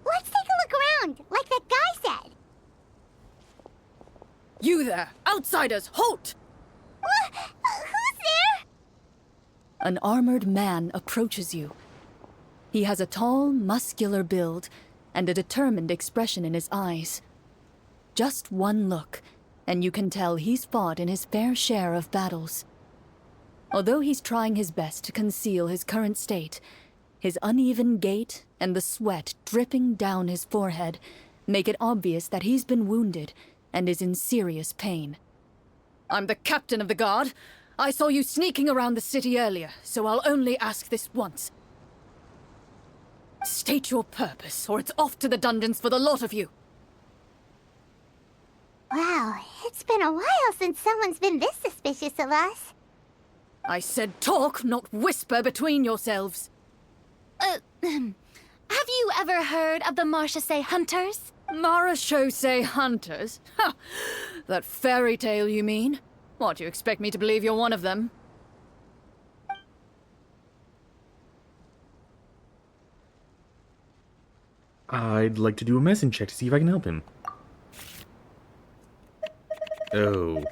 Let's take a look around, like that guy said.
You there! Outsiders, halt!
Who's there?
An armored man approaches you. He has a tall, muscular build and a determined expression in his eyes. Just one look, and you can tell he's fought in his fair share of battles. Although he's trying his best to conceal his current state, his uneven gait and the sweat dripping down his forehead make it obvious that he's been wounded and is in serious pain. I'm the captain of the guard. I saw you sneaking around the city earlier, so I'll only ask this once. State your purpose, or it's off to the dungeons for the lot of you.
Wow, it's been a while since someone's been this suspicious of us.
I said talk, not whisper between yourselves.
Have you ever heard of the Marachose Hunters?
Marachose Hunters? Ha! That fairy tale, you mean? What, you expect me to believe you're one of them?
I'd like to do a medicine check to see if I can help him. Oh.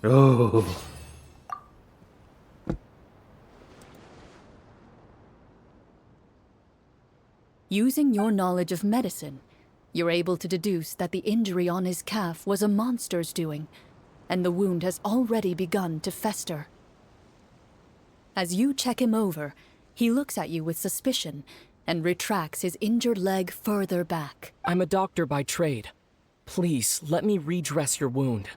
Oh.
Using your knowledge of medicine, you're able to deduce that the injury on his calf was a monster's doing, and the wound has already begun to fester. As you check him over, he looks at you with suspicion and retracts his injured leg further back.
I'm a doctor by trade. Please, let me redress your wound.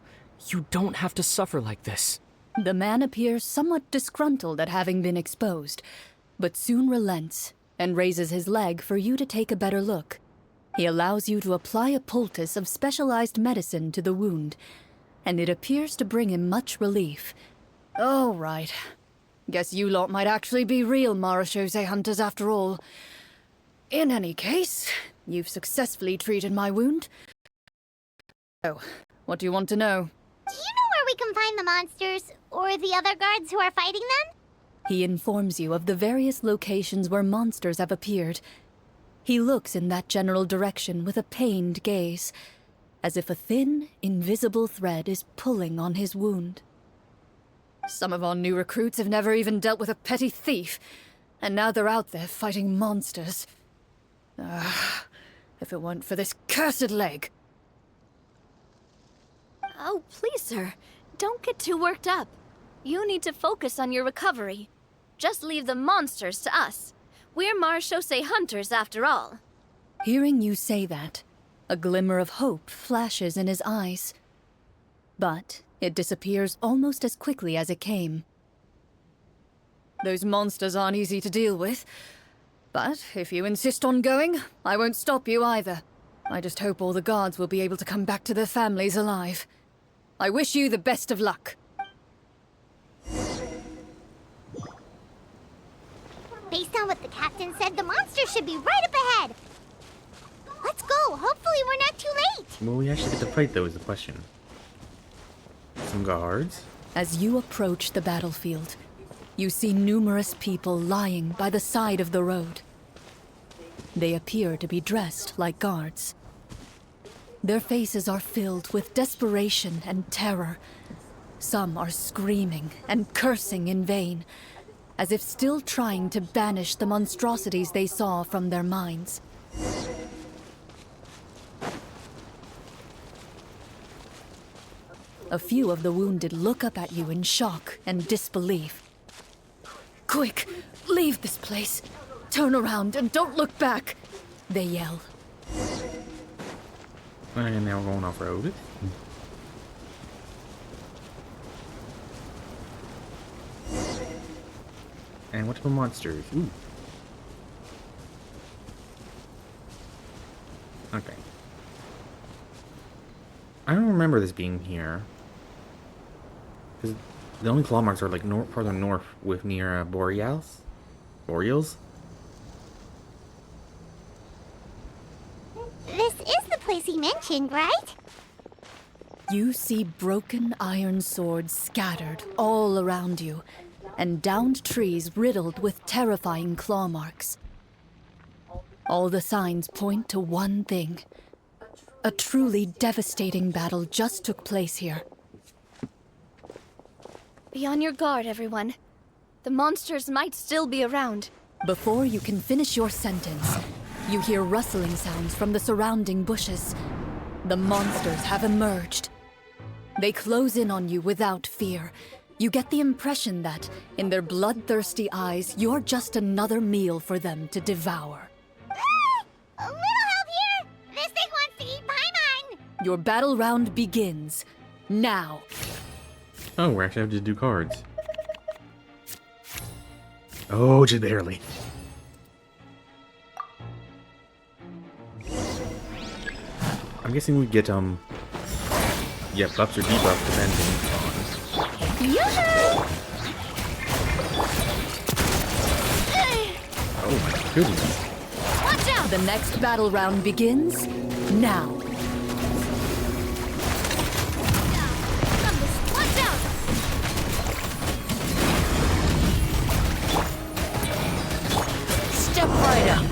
You don't have to suffer like this.
The man appears somewhat disgruntled at having been exposed, but soon relents and raises his leg for you to take a better look. He allows you to apply a poultice of specialized medicine to the wound, and it appears to bring him much relief. Oh, right. Guess you lot might actually be real Marachose hunters after all. In any case, you've successfully treated my wound. Oh, what do you want to know?
Do you know where we can find the monsters, or the other guards who are fighting them?
He informs you of the various locations where monsters have appeared. He looks in that general direction with a pained gaze, as if a thin, invisible thread is pulling on his wound. Some of our new recruits have never even dealt with a petty thief, and now they're out there fighting monsters. If it weren't for this cursed leg.
Oh, please, sir. Don't get too worked up. You need to focus on your recovery. Just leave the monsters to us. We're Marachose hunters, after all.
Hearing you say that, a glimmer of hope flashes in his eyes. But it disappears almost as quickly as it came. Those monsters aren't easy to deal with. But if you insist on going, I won't stop you either. I just hope all the guards will be able to come back to their families alive. I wish you the best of luck.
Based on what the captain said, the monsters should be right up ahead. Let's go. Hopefully we're not too late.
Will we actually get to fight, though, is the question. Some guards.
As you approach the battlefield, you see numerous people lying by the side of the road. They appear to be dressed like guards. Their faces are filled with desperation and terror. Some are screaming and cursing in vain, as if still trying to banish the monstrosities they saw from their minds. A few of the wounded look up at you in shock and disbelief. Quick, leave this place. Turn around and don't look back, they yell.
And now we're going off-road. And what type of monsters? Ooh. Okay. I don't remember this being here. Because the only claw marks are like farther north with near Boreals? Boreals?
This is the place he mentioned, right?
You see broken iron swords scattered all around you, and downed trees riddled with terrifying claw marks. All the signs point to one thing. A truly devastating battle just took place here.
Be on your guard, everyone. The monsters might still be around.
Before you can finish your sentence, you hear rustling sounds from the surrounding bushes. The monsters have emerged. They close in on you without fear. You get the impression that, in their bloodthirsty eyes, you're just another meal for them to devour.
A little help here! This thing wants to eat Paimon!
Your battle round begins. Now.
Oh, we actually have to do cards. Oh, just barely. I'm guessing we get, yeah, buffs or debuffs depending on... Oh my goodness.
Watch out! The next battle round begins now.
Watch out!
Step right up.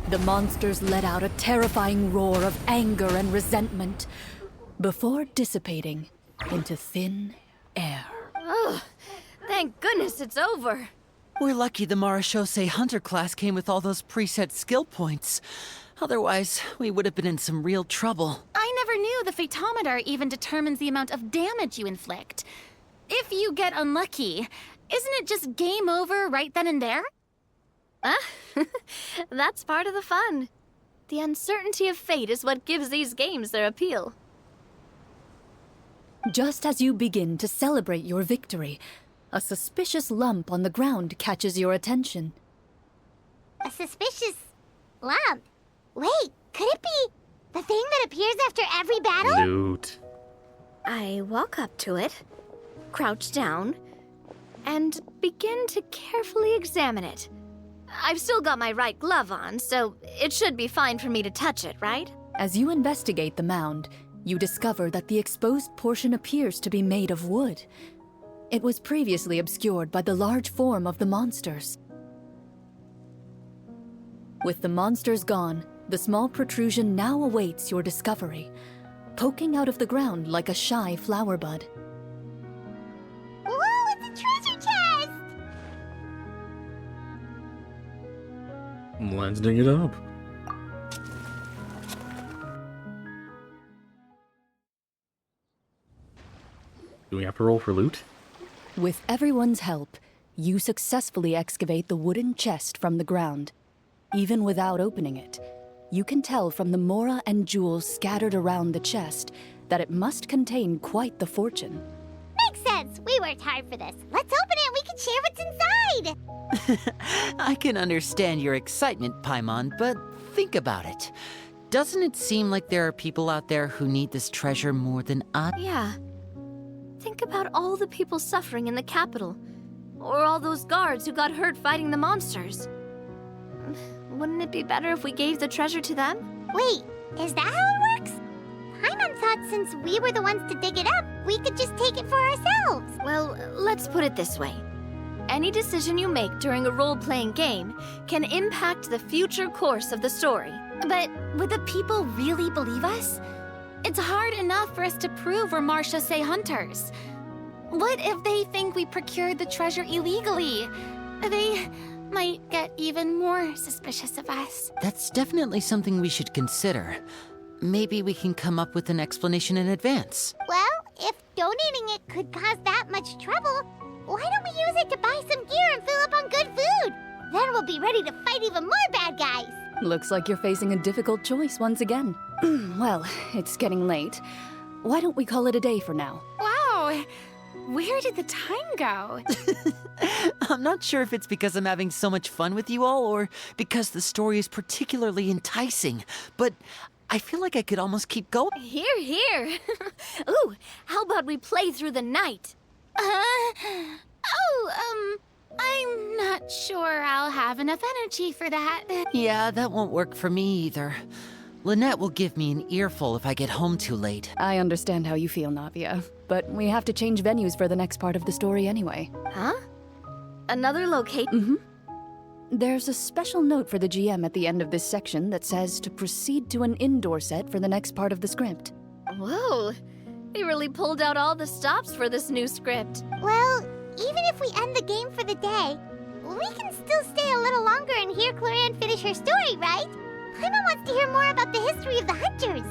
The monsters let out a terrifying roar of anger and resentment before dissipating into thin air.
Ugh, thank goodness it's over.
We're lucky the Marachose Hunter class came with all those preset skill points. Otherwise, we would have been in some real trouble.
I never knew the Fatometer even determines the amount of damage you inflict. If you get unlucky, isn't it just game over right then and there?
That's part of the fun. The uncertainty of fate is what gives these games their appeal.
Just as you begin to celebrate your victory, a suspicious lump on the ground catches your attention.
A suspicious lump. Wait, could it be the thing that appears after every battle?
Loot.
I walk up to it. crouch down, and begin to carefully examine it. I've still got my right glove on, so it should be fine for me to touch it, right?
As you investigate the mound, you discover that the exposed portion appears to be made of wood. It was previously obscured by the large form of the monsters. With the monsters gone, the small protrusion now awaits your discovery, poking out of the ground like a shy flower bud.
Whoa, it's a treasure chest!
Let's dig it up. Do we have to roll for loot?
With everyone's help, you successfully excavate the wooden chest from the ground. Even without opening it, you can tell from the mora and jewels scattered around the chest that it must contain quite the fortune.
Makes sense. We worked hard for this. Let's open it and we can share what's inside.
I can understand your excitement, Paimon, but think about it. Doesn't it seem like there are people out there who need this treasure more than I?
Yeah. Think about all the people suffering in the capital, or all those guards who got hurt fighting the monsters. Wouldn't it be better if we gave the treasure to them?
Wait, is that how it works? Paimon thought since we were the ones to dig it up, we could just take it for ourselves.
Well, let's put it this way. Any decision you make during a role-playing game can impact the future course of the story.
But would the people really believe us? It's hard enough for us to prove we're Marcia Say hunters. What if they think we procured the treasure illegally? They might get even more suspicious of us.
That's definitely something we should consider. Maybe we can come up with an explanation in advance.
Well, if donating it could cause that much trouble, why don't we use it to buy some gear and fill up on good food? Then we'll be ready to fight even more bad guys.
Looks like you're facing a difficult choice once again. Well, it's getting late. Why don't we call it a day for now?
Wow! Where did the time go?
I'm not sure if it's because I'm having so much fun with you all or because the story is particularly enticing, but I feel like I could almost keep going.
Here, here. Ooh, how about we play through the night?
I'm not sure I'll have enough energy for that.
Yeah, that won't work for me either. Lynette will give me an earful if I get home too late.
I understand how you feel, Navia, but we have to change venues for the next part of the story anyway.
Huh? Another location?
There's a special note for the GM at the end of this section that says to proceed to an indoor set for the next part of the script.
Whoa, they really pulled out all the stops for this new script.
Well, even if we end the game for the day, we can still stay a little longer and hear Clorinde finish her story, right? Paimon wants to hear more about the history of the hunters.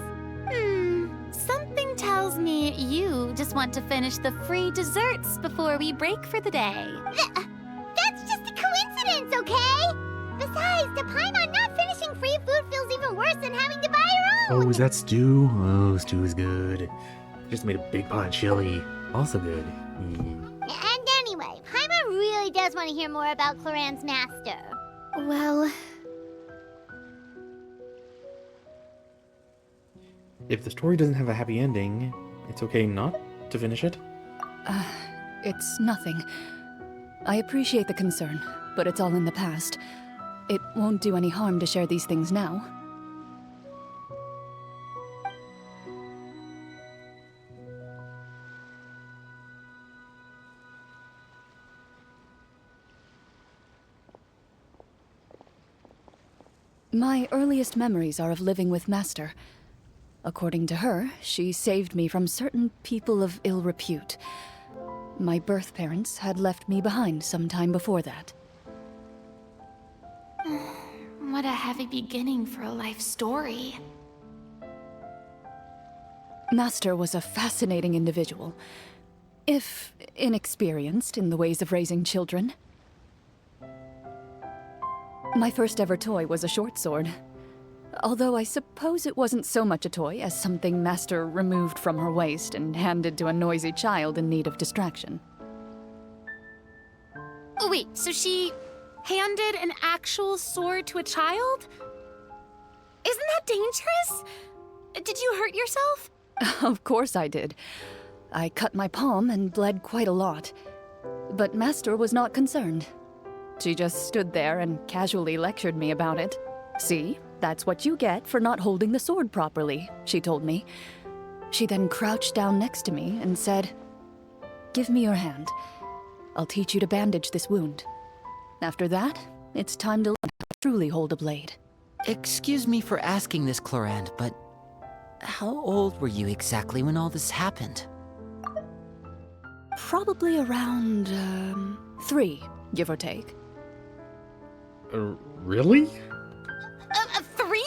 Something tells me you just want to finish the free desserts before we break for the day.
That's just a coincidence, okay? Besides, to Paimon, not finishing free food feels even worse than having to buy her own.
Oh, is that stew? Oh, stew is good. Just made a big pot of chili. Also good.
And anyway, Paimon really does want to hear more about Clorinde's master.
Well,
If the story doesn't have a happy ending, it's okay not to finish it?
It's nothing. I appreciate the concern, but it's all in the past. It won't do any harm to share these things now. My earliest memories are of living with Master. According to her, she saved me from certain people of ill repute. My birth parents had left me behind some time before that.
What a heavy beginning for a life story.
Master was a fascinating individual, if inexperienced in the ways of raising children. My first ever toy was a short sword. Although I suppose it wasn't so much a toy as something Master removed from her waist and handed to a noisy child in need of distraction.
Oh, wait, so she handed an actual sword to a child? Isn't that dangerous? Did you hurt yourself?
Of course I did. I cut my palm and bled quite a lot. But Master was not concerned. She just stood there and casually lectured me about it. "See, that's what you get for not holding the sword properly," she told me. She then crouched down next to me and said, "Give me your hand. I'll teach you to bandage this wound. After that, it's time to learn how to truly hold a blade."
Excuse me for asking this, Clorinde, but how old were you exactly when all this happened?
Probably around, 3, give or take.
Really?
3?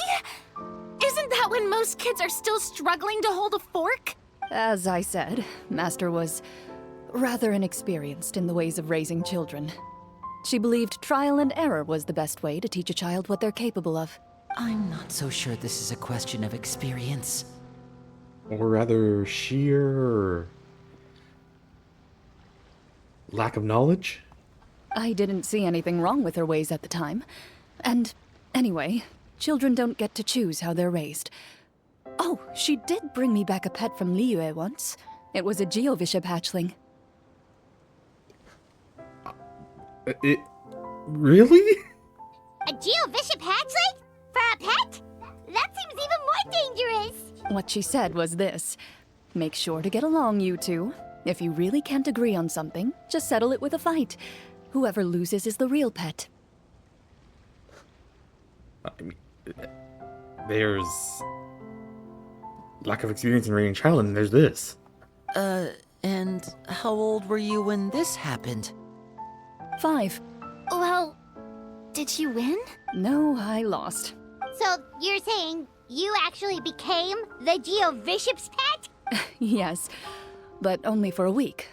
Isn't that when most kids are still struggling to hold a fork?
As I said, Master was rather inexperienced in the ways of raising children. She believed trial and error was the best way to teach a child what they're capable of.
I'm not so sure this is a question of experience.
Or rather, sheer lack of knowledge?
I didn't see anything wrong with her ways at the time. And anyway, children don't get to choose how they're raised. Oh, she did bring me back a pet from Liyue once. It was a Geovishap hatchling.
Really?
A Geovishap hatchling? For a pet? That seems even more dangerous.
What she said was this: "Make sure to get along, you two. If you really can't agree on something, just settle it with a fight. Whoever loses is the real pet."
I mean, there's lack of experience in raising a child, and there's this.
And how old were you when this happened?
5.
Well, did you win?
No, I lost.
So you're saying you actually became the Geovishap's pet?
Yes, but only for a week.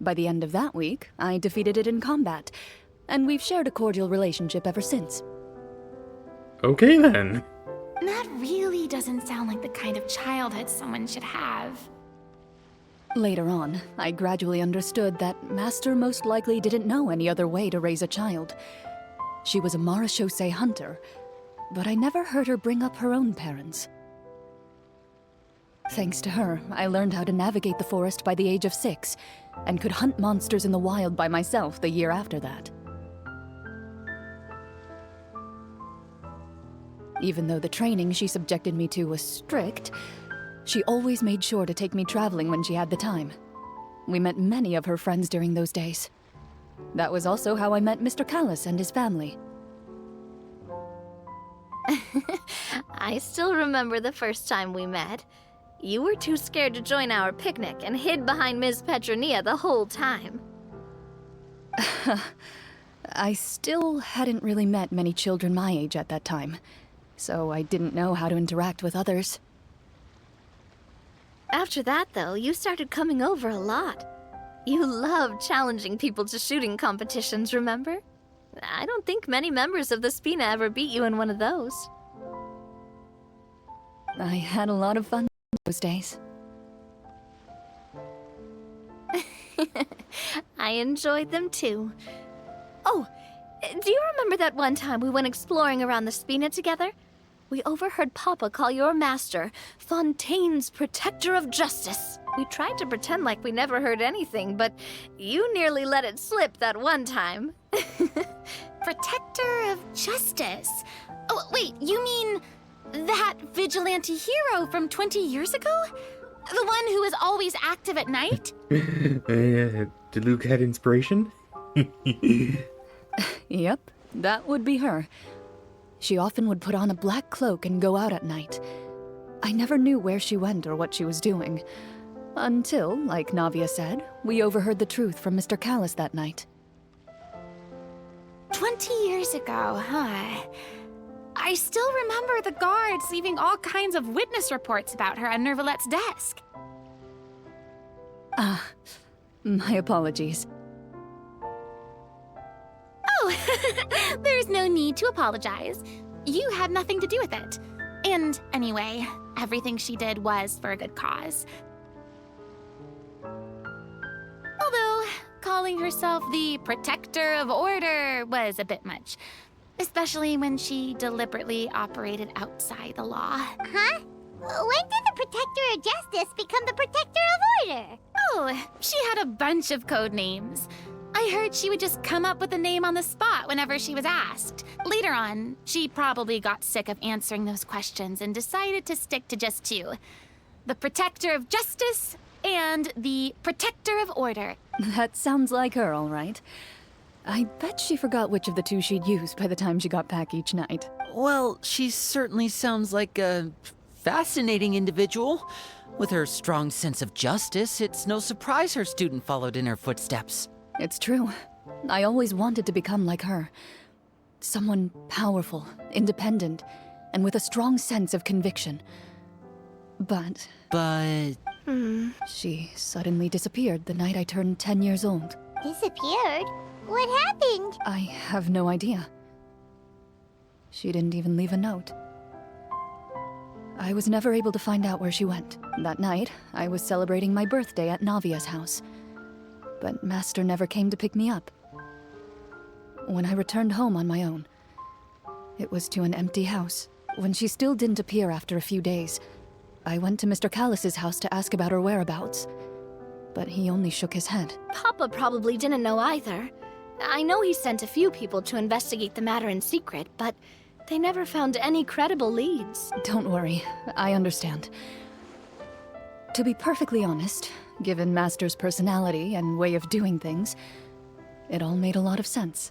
By the end of that week, I defeated it in combat, and we've shared a cordial relationship ever since.
Okay then.
That really doesn't sound like the kind of childhood someone should have.
Later on, I gradually understood that Master most likely didn't know any other way to raise a child. She was a Marechaussee hunter, but I never heard her bring up her own parents. Thanks to her, I learned how to navigate the forest by the age of 6, and could hunt monsters in the wild by myself the year after that. Even though the training she subjected me to was strict, she always made sure to take me traveling when she had the time. We met many of her friends during those days. That was also how I met Mr. Callis and his family.
I still remember the first time we met. You were too scared to join our picnic and hid behind Ms. Petronia the whole time.
I still hadn't really met many children my age at that time, so I didn't know how to interact with others.
After that, though, you started coming over a lot. You loved challenging people to shooting competitions, remember? I don't think many members of the Spina ever beat you in one of those.
I had a lot of fun those days.
I enjoyed them too. Oh, do you remember that one time we went exploring around the Spina together? We overheard Papa call your master Fontaine's Protector of Justice. We tried to pretend like we never heard anything, but you nearly let it slip that one time.
Protector of Justice? Oh, wait, you mean that vigilante hero from 20 years ago? The one who is always active at night?
Did Luke had inspiration?
Yep, that would be her. She often would put on a black cloak and go out at night. I never knew where she went or what she was doing. Until, like Navia said, we overheard the truth from Mr. Callis that night.
20 years ago, huh? I still remember the guards leaving all kinds of witness reports about her on Nervalette's desk.
My apologies.
Oh, there's no need to apologize. You had nothing to do with it. And anyway, everything she did was for a good cause. Although, calling herself the Protector of Order was a bit much. Especially when she deliberately operated outside the law.
Huh? When did the Protector of Justice become the Protector of Order?
Oh, she had a bunch of code names. I heard she would just come up with a name on the spot whenever she was asked. Later on, she probably got sick of answering those questions and decided to stick to just two. The Protector of Justice and the Protector of Order.
That sounds like her, all right. I bet she forgot which of the two she'd use by the time she got back each night.
Well, she certainly sounds like a fascinating individual. With her strong sense of justice, it's no surprise her student followed in her footsteps.
It's true. I always wanted to become like her. Someone powerful, independent, and with a strong sense of conviction. But she suddenly disappeared the night I turned 10 years old.
Disappeared? What happened?
I have no idea. She didn't even leave a note. I was never able to find out where she went. That night, I was celebrating my birthday at Navia's house. But Master never came to pick me up. When I returned home on my own, it was to an empty house. When she still didn't appear after a few days, I went to Mr. Callus's house to ask about her whereabouts. But he only shook his head.
Papa probably didn't know either. I know he sent a few people to investigate the matter in secret, but they never found any credible leads.
Don't worry, I understand. To be perfectly honest, given Master's personality and way of doing things, it all made a lot of sense.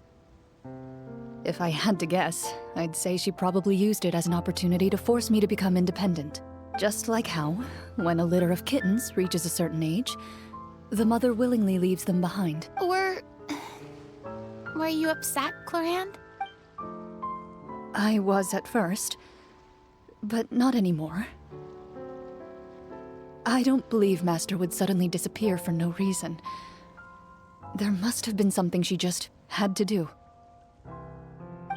If I had to guess, I'd say she probably used it as an opportunity to force me to become independent. Just like how, when a litter of kittens reaches a certain age, the mother willingly leaves them behind.
Were you upset, Clorinde?
I was at first, but not anymore. I don't believe Master would suddenly disappear for no reason. There must have been something she just had to do.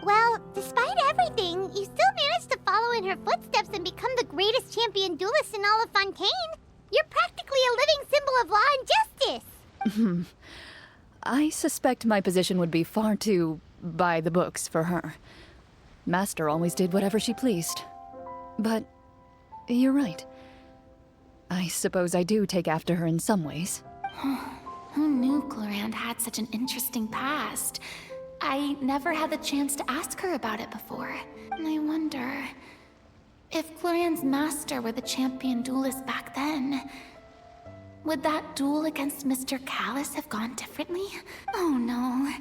Well, despite everything, you still managed to follow in her footsteps and become the greatest champion duelist in all of Fontaine. You're practically a living symbol of law and justice.
I suspect my position would be far too by the books for her. Master always did whatever she pleased. But you're right. I suppose I do take after her in some ways.
Who knew Clorinde had such an interesting past? I never had the chance to ask her about it before. And I wonder if Clorinde's master were the champion duelist back then. Would that duel against Mr. Callus have gone differently? Oh no.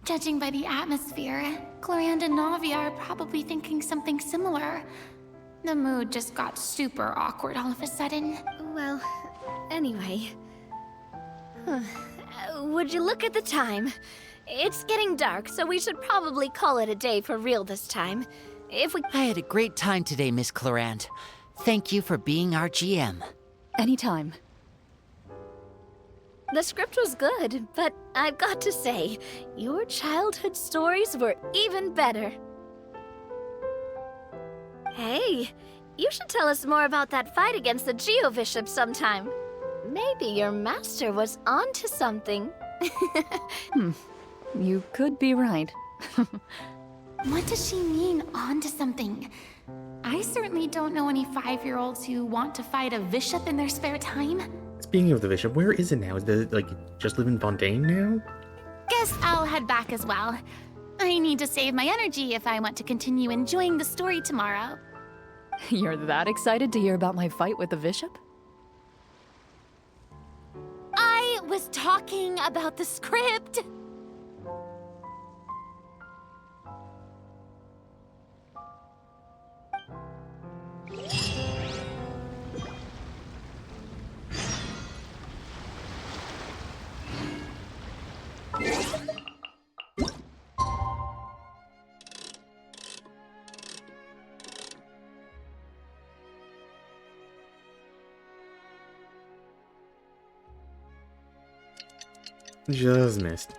Judging by the atmosphere, Clorinde and Navia are probably thinking something similar. The mood just got super awkward all of a sudden.
Well, anyway. Would you look at the time? It's getting dark, so we should probably call it a day for real this time. If we...
I had a great time today, Miss Clorinde. Thank you for being our GM.
Anytime.
The script was good, but I've got to say, your childhood stories were even better. Hey, you should tell us more about that fight against the Geo-Bishop sometime. Maybe your master was onto something.
You could be right.
What does she mean, onto something? I certainly don't know any 5-year-olds who want to fight a bishop in their spare time.
Speaking of the bishop, where is it now? Is it, like, just live in Fontaine now?
Guess I'll head back as well. I need to save my energy if I want to continue enjoying the story tomorrow.
You're that excited to hear about my fight with the bishop?
I was talking about the script.
Just missed.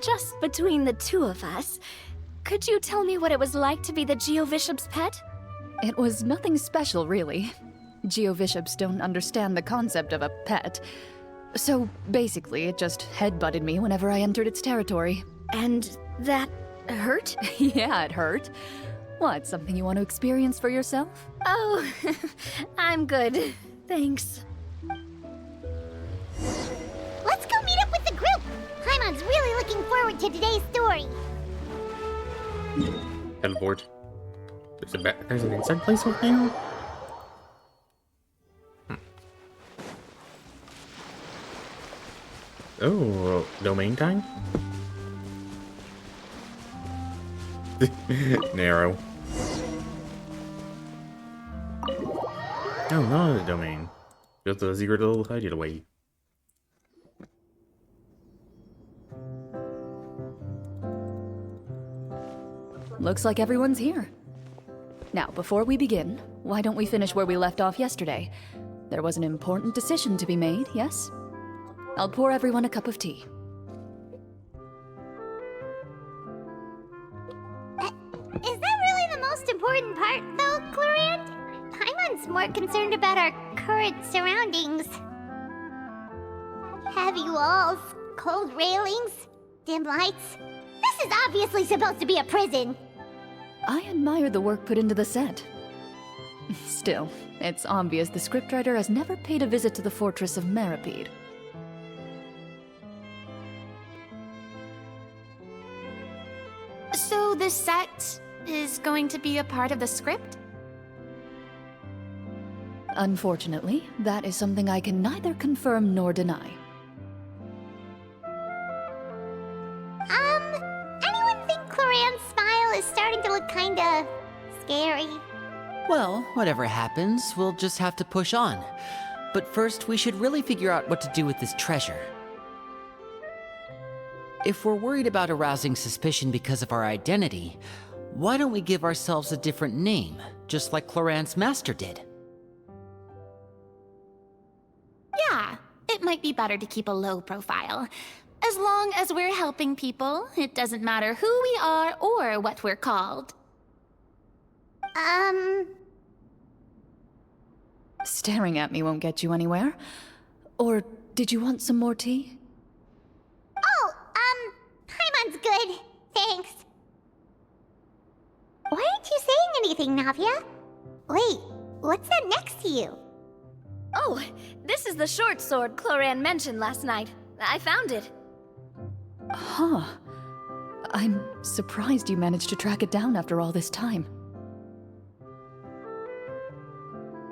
Just between the two of us, Could you tell me what it was like to be the Geovishop's pet?
It was nothing special, really. Geovishops don't understand the concept of a pet. So basically, it just headbutted me whenever I entered its territory.
And that hurt?
Yeah, it hurt. What, something you want to experience for yourself?
Oh, I'm good. Thanks.
Let's go meet up with the group. Paimon's really looking forward to today's story.
Teleport. There's an inside place over there? Oh, domain time? Narrow. No, not a domain. Just a secret little hideaway.
Looks like everyone's here. Now, before we begin, why don't we finish where we left off yesterday? There was an important decision to be made, yes? I'll pour everyone a cup of tea.
Is that really the most important part, though, Clorinde? Paimon's more concerned about our current surroundings. Heavy walls, cold railings, dim lights. This is obviously supposed to be a prison.
I admire the work put into the set. Still, it's obvious the scriptwriter has never paid a visit to the fortress of Rapperia.
So this set is going to be a part of the script?
Unfortunately, that is something I can neither confirm nor deny.
Anyone think Clorinde's smile is starting to look kinda scary?
Well, whatever happens, we'll just have to push on. But first, we should really figure out what to do with this treasure. If we're worried about arousing suspicion because of our identity, why don't we give ourselves a different name, just like Clorinde's master did?
Yeah, it might be better to keep a low profile. As long as we're helping people, it doesn't matter who we are or what we're called.
Staring at me won't get you anywhere. Or did you want some more tea?
Oh, Paimon's good. Thanks. Why aren't you saying anything, Navia? Wait, what's that next to you?
Oh, this is the short sword Clorinde mentioned last night. I found it.
Huh. I'm surprised you managed to track it down after all this time.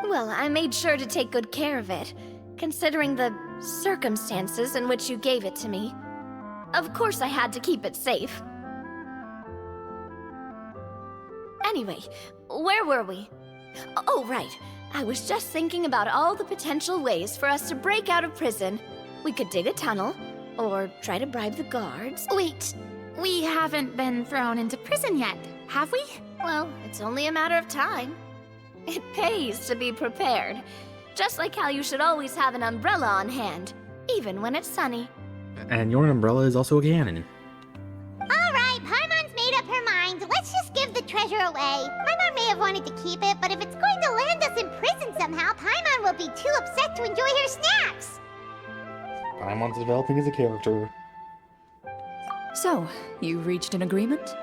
Well, I made sure to take good care of it, considering the circumstances in which you gave it to me. Of course I had to keep it safe. Anyway, where were we? Oh, right. I was just thinking about all the potential ways for us to break out of prison. We could dig a tunnel, or try to bribe the guards.
Wait, we haven't been thrown into prison yet, have we?
Well, it's only a matter of time. It pays to be prepared. Just like how you should always have an umbrella on hand, even when it's sunny.
And your umbrella is also a cannon.
Alright, Paimon's made up her mind. Let's just give the treasure away. Paimon may have wanted to keep it, but if it's going to land us in prison somehow, Paimon will be too upset to enjoy her snacks.
Paimon's developing as a character.
So, you reached an agreement?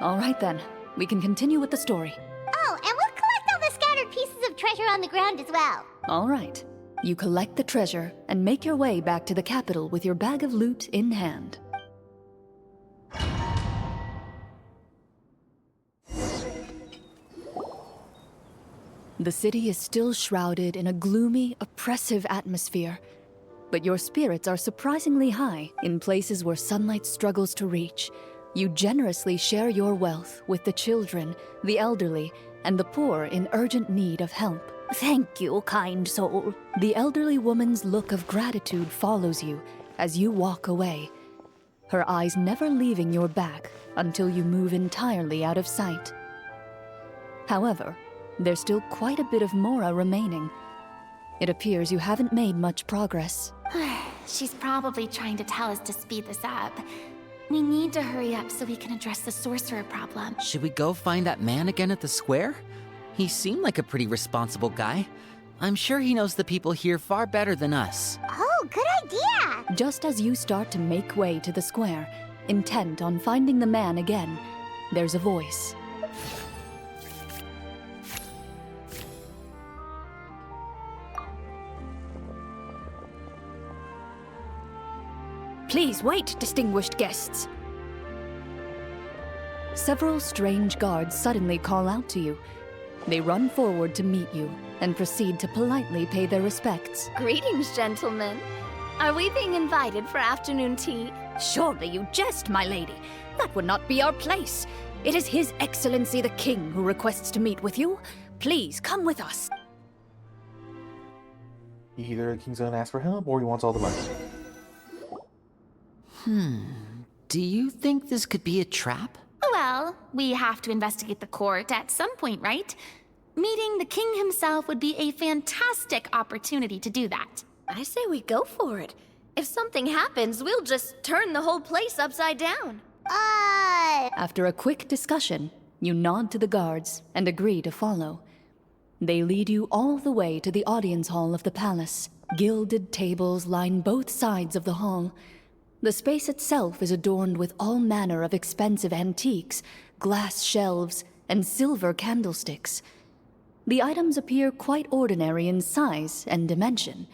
All right then, we can continue with the story.
Oh, and we'll collect all the scattered pieces of treasure on the ground as well.
All right. You collect the treasure and make your way back to the capital with your bag of loot in hand. The city is still shrouded in a gloomy, oppressive atmosphere, but your spirits are surprisingly high in places where sunlight struggles to reach. You generously share your wealth with the children, the elderly, and the poor in urgent need of help. Thank you, kind soul. The elderly woman's look of gratitude follows you as you walk away, her eyes never leaving your back until you move entirely out of sight. However, there's still quite a bit of Mora remaining. It appears you haven't made much progress.
She's probably trying to tell us to speed this up. We need to hurry up so we can address the sorcerer problem.
Should we go find that man again at the square? He seemed like a pretty responsible guy. I'm sure he knows the people here far better than us.
Oh, good idea!
Just as you start to make way to the square, intent on finding the man again, there's a voice. Please wait, distinguished guests. Several strange guards suddenly call out to you. They run forward to meet you and proceed to politely pay their respects.
Greetings, gentlemen. Are we being invited for afternoon tea?
Surely you jest, my lady. That would not be our place. It is His Excellency the King who requests to meet with you. Please come with us.
Either the king's gonna ask for help or he wants all the money.
Do you think this could be a trap?
Well, we have to investigate the court at some point, right? Meeting the king himself would be a fantastic opportunity to do that.
I say we go for it. If something happens, we'll just turn the whole place upside down.
After a quick discussion, you nod to the guards and agree to follow. They lead you all the way to the audience hall of the palace. Gilded tables line both sides of the hall. The space itself is adorned with all manner of expensive antiques, glass shelves, and silver candlesticks. The items appear quite ordinary in size and dimension,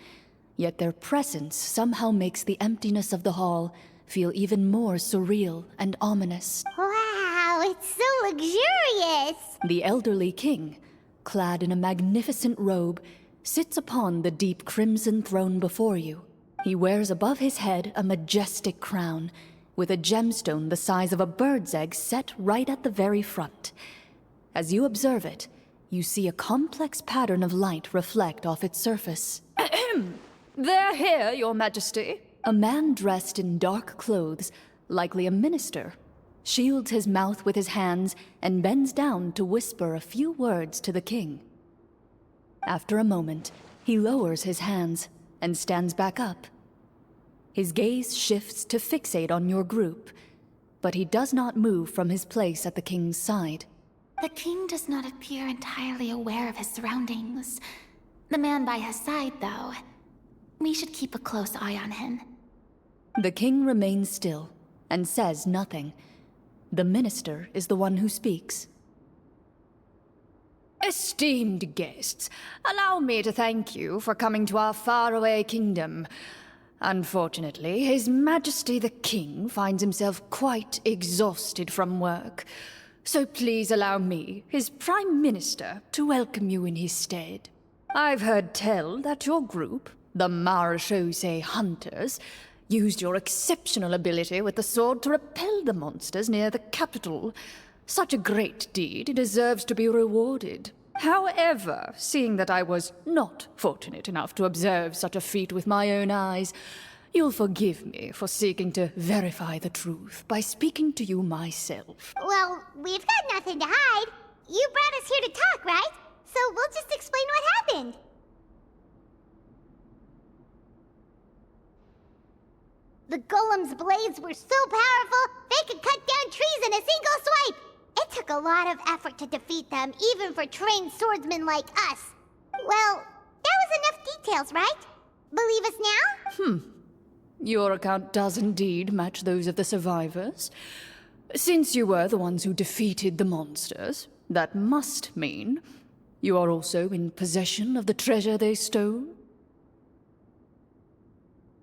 yet their presence somehow makes the emptiness of the hall feel even more surreal and ominous.
Wow, it's so luxurious!
The elderly king, clad in a magnificent robe, sits upon the deep crimson throne before you. He wears above his head a majestic crown, with a gemstone the size of a bird's egg set right at the very front. As you observe it, you see a complex pattern of light reflect off its surface. They're here, Your Majesty. A man dressed in dark clothes, likely a minister, shields his mouth with his hands and bends down to whisper a few words to the king. After a moment, he lowers his hands and stands back up. His gaze shifts to fixate on your group, but he does not move from his place at the king's side.
The king does not appear entirely aware of his surroundings. The man by his side, though, we should keep a close eye on him.
The king remains still and says nothing. The minister is the one who speaks. Esteemed guests, allow me to thank you for coming to our faraway kingdom. Unfortunately, His Majesty the King finds himself quite exhausted from work. So please allow me, his Prime Minister, to welcome you in his stead. I've heard tell that your group, the Marechaussee Hunters, used your exceptional ability with the sword to repel the monsters near the capital. Such a great deed deserves to be rewarded. However, seeing that I was not fortunate enough to observe such a feat with my own eyes, you'll forgive me for seeking to verify the truth by speaking to you myself.
Well, we've got nothing to hide. You brought us here to talk, right? So we'll just explain what happened. The golem's blades were so powerful, they could cut down trees in a single swipe. It took a lot of effort to defeat them, even for trained swordsmen like us. Well, that was enough details, right? Believe us now?
Your account does indeed match those of the survivors. Since you were the ones who defeated the monsters, that must mean you are also in possession of the treasure they stole?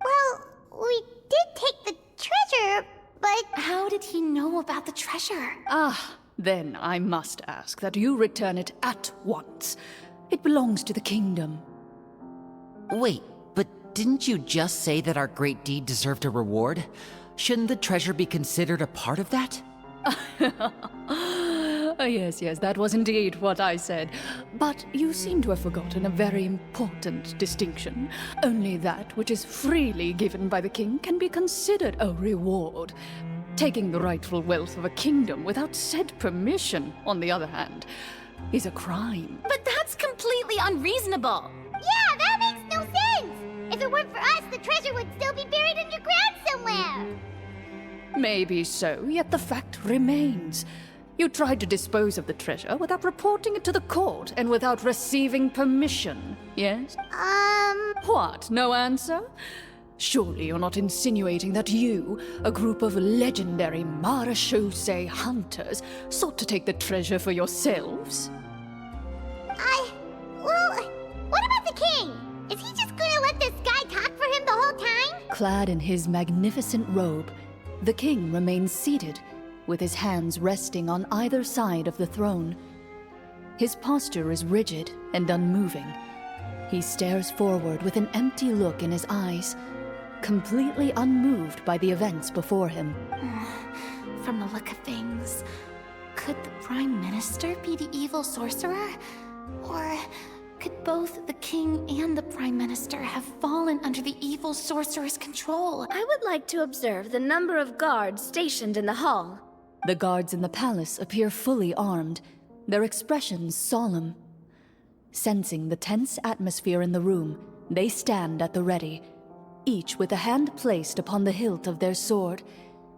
Well, we did take the treasure, but...
How did he know about the treasure?
Then I must ask that you return it at once. It belongs to the kingdom.
Wait, but didn't you just say that our great deed deserved a reward? Shouldn't the treasure be considered a part of that?
Yes, that was indeed what I said. But you seem to have forgotten a very important distinction. Only that which is freely given by the king can be considered a reward. Taking the rightful wealth of a kingdom without said permission, on the other hand, is a crime.
But that's completely unreasonable.
Yeah, that makes no sense! If it weren't for us, the treasure would still be buried underground somewhere!
Maybe so, yet the fact remains. You tried to dispose of the treasure without reporting it to the court and without receiving permission, yes? What, no answer? Surely you're not insinuating that you, a group of legendary marechaussee hunters, sought to take the treasure for yourselves?
Well, what about the king? Is he just gonna let this guy talk for him the whole time?
Clad in his magnificent robe, the king remains seated, with his hands resting on either side of the throne. His posture is rigid and unmoving. He stares forward with an empty look in his eyes, completely unmoved by the events before him.
From the look of things, could the Prime Minister be the evil sorcerer? Or could both the King and the Prime Minister have fallen under the evil sorcerer's control?
I would like to observe the number of guards stationed in the hall.
The guards in the palace appear fully armed, their expressions solemn. Sensing the tense atmosphere in the room, they stand at the ready, each with a hand placed upon the hilt of their sword,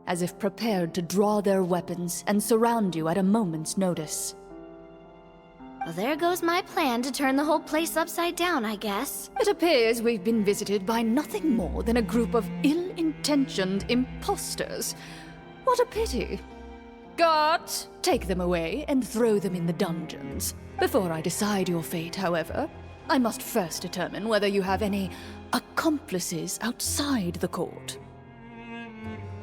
as if prepared to draw their weapons and surround you at a moment's notice.
Well, there goes my plan to turn the whole place upside down, I guess.
It appears we've been visited by nothing more than a group of ill-intentioned imposters. What a pity. Guards, take them away and throw them in the dungeons. Before I decide your fate, however, I must first determine whether you have any accomplices outside the court.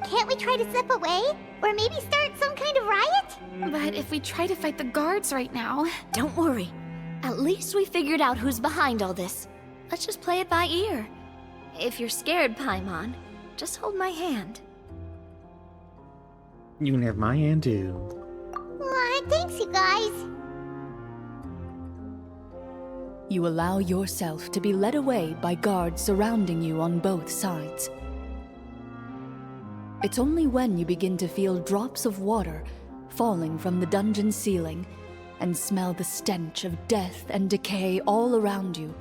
Can't we try to slip away? Or maybe start some kind of riot?
But if we try to fight the guards right now...
Don't worry. At least we figured out who's behind all this. Let's just play it by ear. If you're scared, Paimon, just hold my hand.
You can have my hand too.
Aw, thanks, you guys.
You allow yourself to be led away by guards surrounding you on both sides. It's only when you begin to feel drops of water falling from the dungeon ceiling and smell the stench of death and decay all around you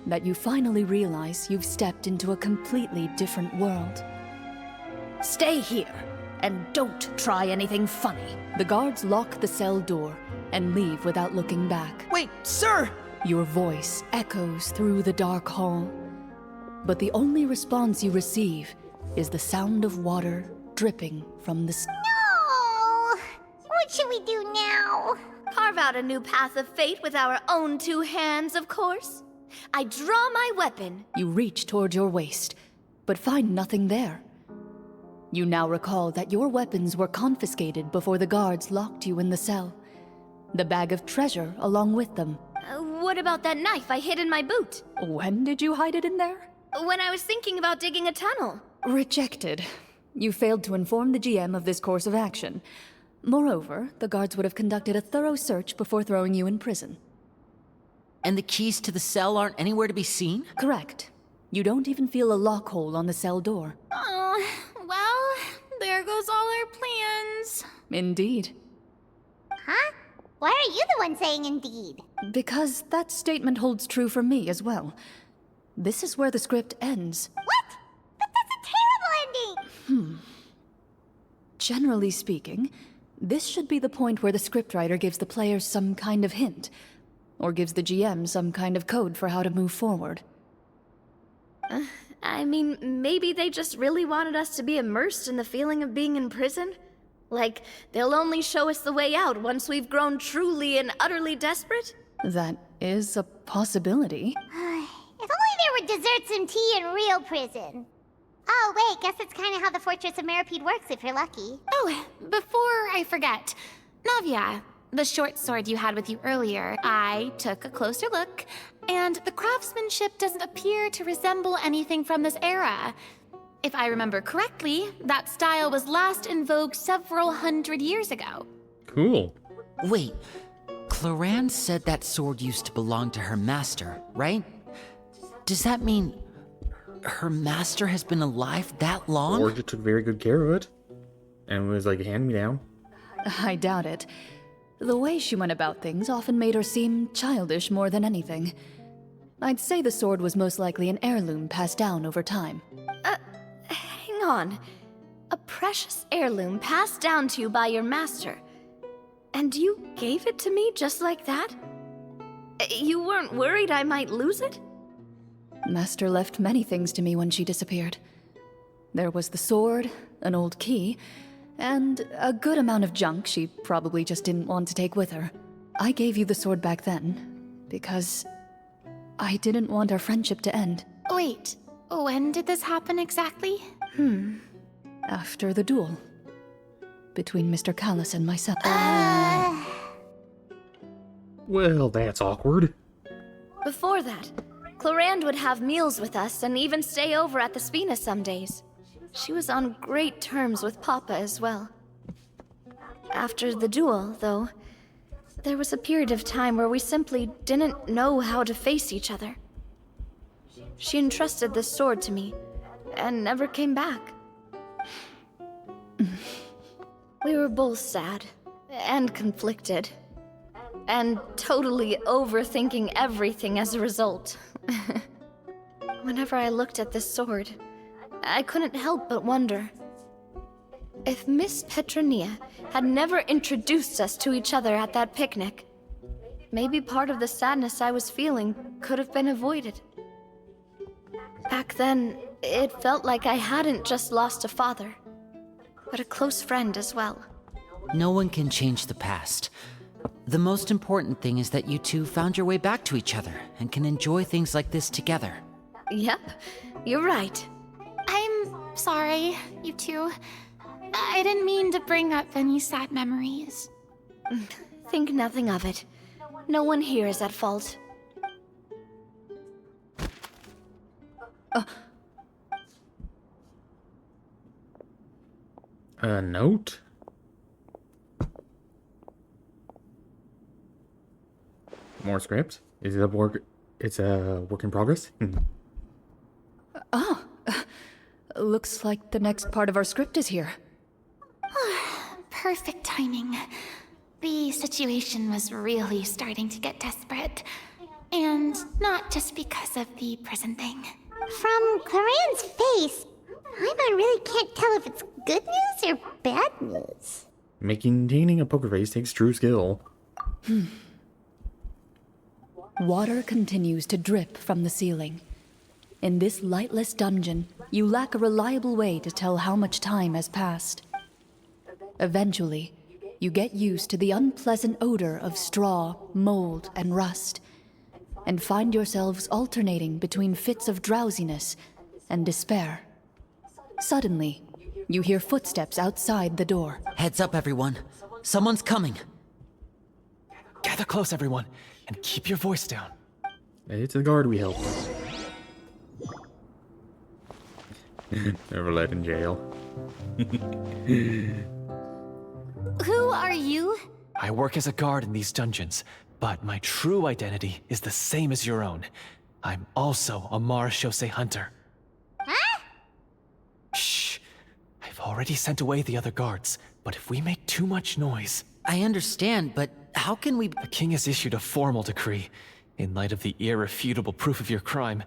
that you finally realize you've stepped into a completely different world.
Stay here, and don't try anything funny.
The guards lock the cell door and leave without looking back.
Wait, sir!
Your voice echoes through the dark hall, but the only response you receive is the sound of water dripping from the
No! What should we do now?
Carve out a new path of fate with our own two hands, of course. I draw my weapon.
You reach toward your waist, but find nothing there. You now recall that your weapons were confiscated before the guards locked you in the cell. The bag of treasure along with them.
What about that knife I hid in my boot?
When did you hide it in there?
When I was thinking about digging a tunnel.
Rejected. You failed to inform the GM of this course of action. Moreover, the guards would have conducted a thorough search before throwing you in prison.
And the keys to the cell aren't anywhere to be seen?
Correct. You don't even feel a lock hole on the cell door.
Oh, well, there goes all our plans.
Indeed.
Huh? Why are you the one saying indeed?
Because that statement holds true for me as well. This is where the script ends.
What? But that's a terrible ending!
Generally speaking, this should be the point where the scriptwriter gives the players some kind of hint, or gives the GM some kind of code for how to move forward.
I mean, maybe they just really wanted us to be immersed in the feeling of being in prison? Like, they'll only show us the way out once we've grown truly and utterly desperate?
That is a possibility.
If only there were desserts and tea in real prison. Oh, wait, guess that's kind of how the Fortress of Meripede works if you're lucky.
Oh, before I forget, Navia, the short sword you had with you earlier, I took a closer look, and the craftsmanship doesn't appear to resemble anything from this era. If I remember correctly, that style was last in vogue several hundred years ago.
Cool.
Wait, Clorinde said that sword used to belong to her master, right? Does that mean her master has been alive that long?
Or just took very good care of it. And was like, hand me down.
I doubt it. The way she went about things often made her seem childish more than anything. I'd say the sword was most likely an heirloom passed down over time.
Hang on. A precious heirloom passed down to you by your master. And you gave it to me just like that? You weren't worried I might lose it?
Master left many things to me when she disappeared. There was the sword, an old key, and a good amount of junk she probably just didn't want to take with her. I gave you the sword back then, because I didn't want our friendship to end.
Wait, when did this happen exactly?
After the duel. Between Mr. Callis and myself.
Well, that's awkward.
Before that, Clorinde would have meals with us and even stay over at the Spina some days. She was on great terms with Papa as well. After the duel, though, there was a period of time where we simply didn't know how to face each other. She entrusted this sword to me, and never came back. We were both sad, and conflicted, and totally overthinking everything as a result. Whenever I looked at this sword, I couldn't help but wonder if Miss Petronia had never introduced us to each other at that picnic. Maybe part of the sadness I was feeling could have been avoided. Back then, it felt like I hadn't just lost a father, but a close friend as well.
No one can change the past. The most important thing is that you two found your way back to each other and can enjoy things like this together.
Yep, you're right.
I'm sorry, you two. I didn't mean to bring up any sad memories.
Think nothing of it. No one here is at fault.
A note? More script? Is it a work? It's a work in progress?
Looks like the next part of our script is here.
Perfect timing. The situation was really starting to get desperate. And not just because of the prison thing.
From Clarenne's face, I really can't tell if it's good news or bad news.
Maintaining a poker face takes true skill.
Water continues to drip from the ceiling. In this lightless dungeon, you lack a reliable way to tell how much time has passed. Eventually, you get used to the unpleasant odor of straw, mold, and rust, and find yourselves alternating between fits of drowsiness and despair. Suddenly, you hear footsteps outside the door.
Heads up, everyone. Someone's coming.
Gather close, everyone, and keep your voice down.
It's the guard we helped. Never let in jail.
Who are you?
I work as a guard in these dungeons, but my true identity is the same as your own. I'm also a Marashose hunter.
Huh?
Shh! I've already sent away the other guards, but if we make too much noise...
I understand, but how can we...
The king has issued a formal decree. In light of the irrefutable proof of your crime,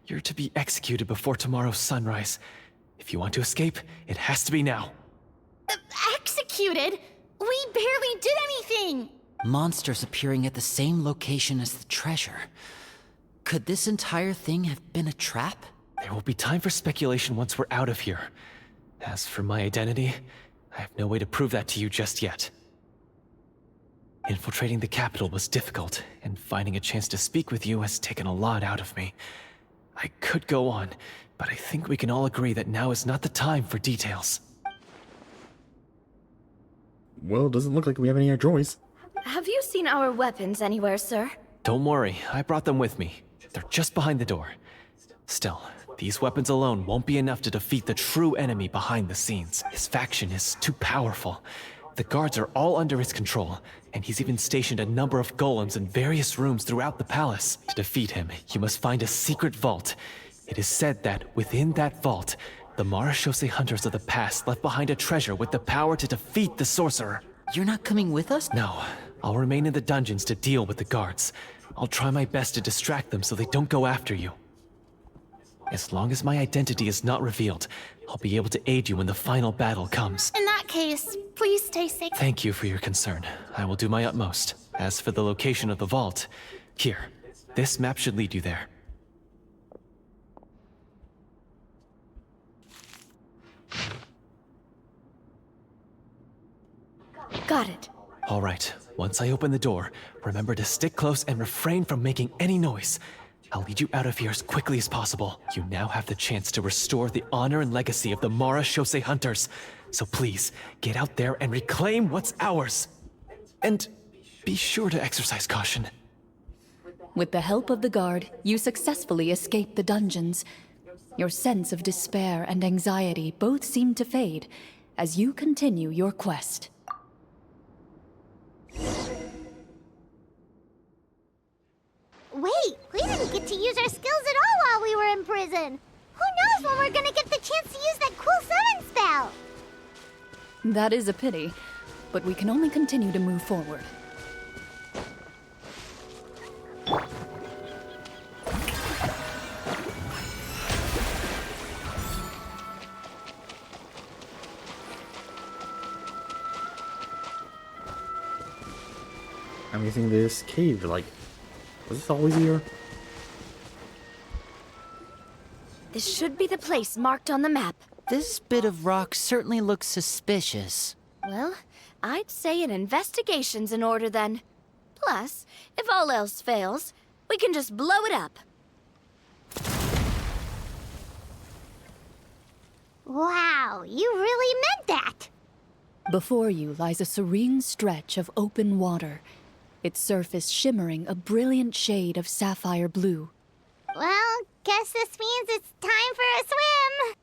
you're to be executed before tomorrow's sunrise. If you want to escape, it has to be now.
Executed? We barely did anything!
Monsters appearing at the same location as the treasure. Could this entire thing have been a trap?
There will be time for speculation once we're out of here. As for my identity, I have no way to prove that to you just yet. Infiltrating the capital was difficult, and finding a chance to speak with you has taken a lot out of me. I could go on, but I think we can all agree that now is not the time for details.
Well, it doesn't look like we have any other choice.
Have you seen our weapons anywhere, sir?
Don't worry, I brought them with me. They're just behind the door. Still, these weapons alone won't be enough to defeat the true enemy behind the scenes. His faction is too powerful. The guards are all under his control, and he's even stationed a number of golems in various rooms throughout the palace. To defeat him, you must find a secret vault. It is said that within that vault, the Marashose hunters of the past left behind a treasure with the power to defeat the sorcerer.
You're not coming with us?
No, I'll remain in the dungeons to deal with the guards. I'll try my best to distract them so they don't go after you. As long as my identity is not revealed, I'll be able to aid you when the final battle comes.
In that case, please stay safe.
Thank you for your concern. I will do my utmost. As for the location of the vault, here, this map should lead you there.
Got it.
All right, once I open the door, remember to stick close and refrain from making any noise. I'll lead you out of here as quickly as possible. You now have the chance to restore the honor and legacy of the Mara Shosei Hunters. So please, get out there and reclaim what's ours. And be sure to exercise caution.
With the help of the guard, you successfully escape the dungeons. Your sense of despair and anxiety both seem to fade as you continue your quest.
Wait, we didn't get to use our skills at all while we were in prison. Who knows when we're gonna get the chance to use that cool summon spell?
That is a pity, but we can only continue to move forward.
I'm guessing this cave, like, was this always here?
This should be the place marked on the map.
This bit of rock certainly looks suspicious.
Well, I'd say an investigation's in order then. Plus, if all else fails, we can just blow it up.
Wow, you really meant that!
Before you lies a serene stretch of open water, its surface shimmering a brilliant shade of sapphire blue.
Well, guess this means it's time for a swim!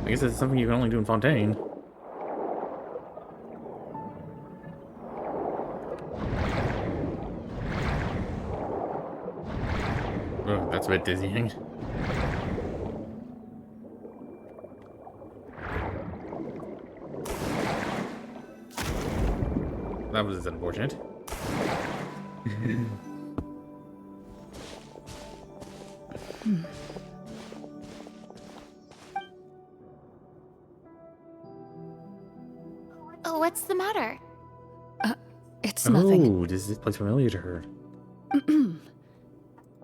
I guess it's something you can only do in Fontaine. Oh, that's a bit dizzying. That was unfortunate.
Oh, what's the matter?
It's nothing.
Oh, does this place familiar to her?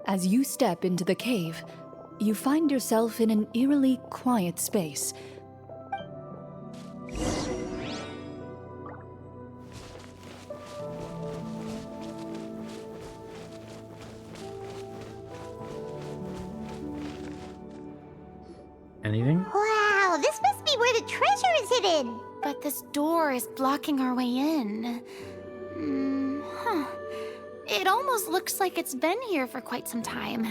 As you step into the cave, you find yourself in an eerily quiet space.
Anything?
Wow, this must be where the treasure is hidden!
But this door is blocking our way in. It almost looks like it's been here for quite some time.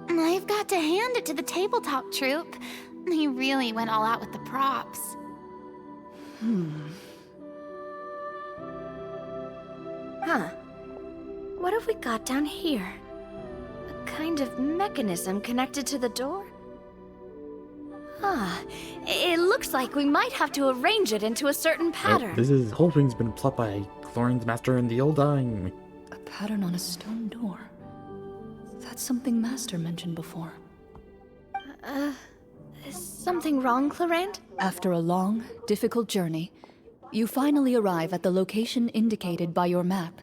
I've got to hand it to the tabletop troupe. They really went all out with the props.
Huh. What have we got down here? A kind of mechanism connected to the door? Ah, it looks like we might have to arrange it into a certain pattern.
This whole thing's been plot by Clorinde's master in the old time.
A pattern on a stone door. That's something Master mentioned before.
Is something wrong, Clorinde?
After a long, difficult journey, you finally arrive at the location indicated by your map.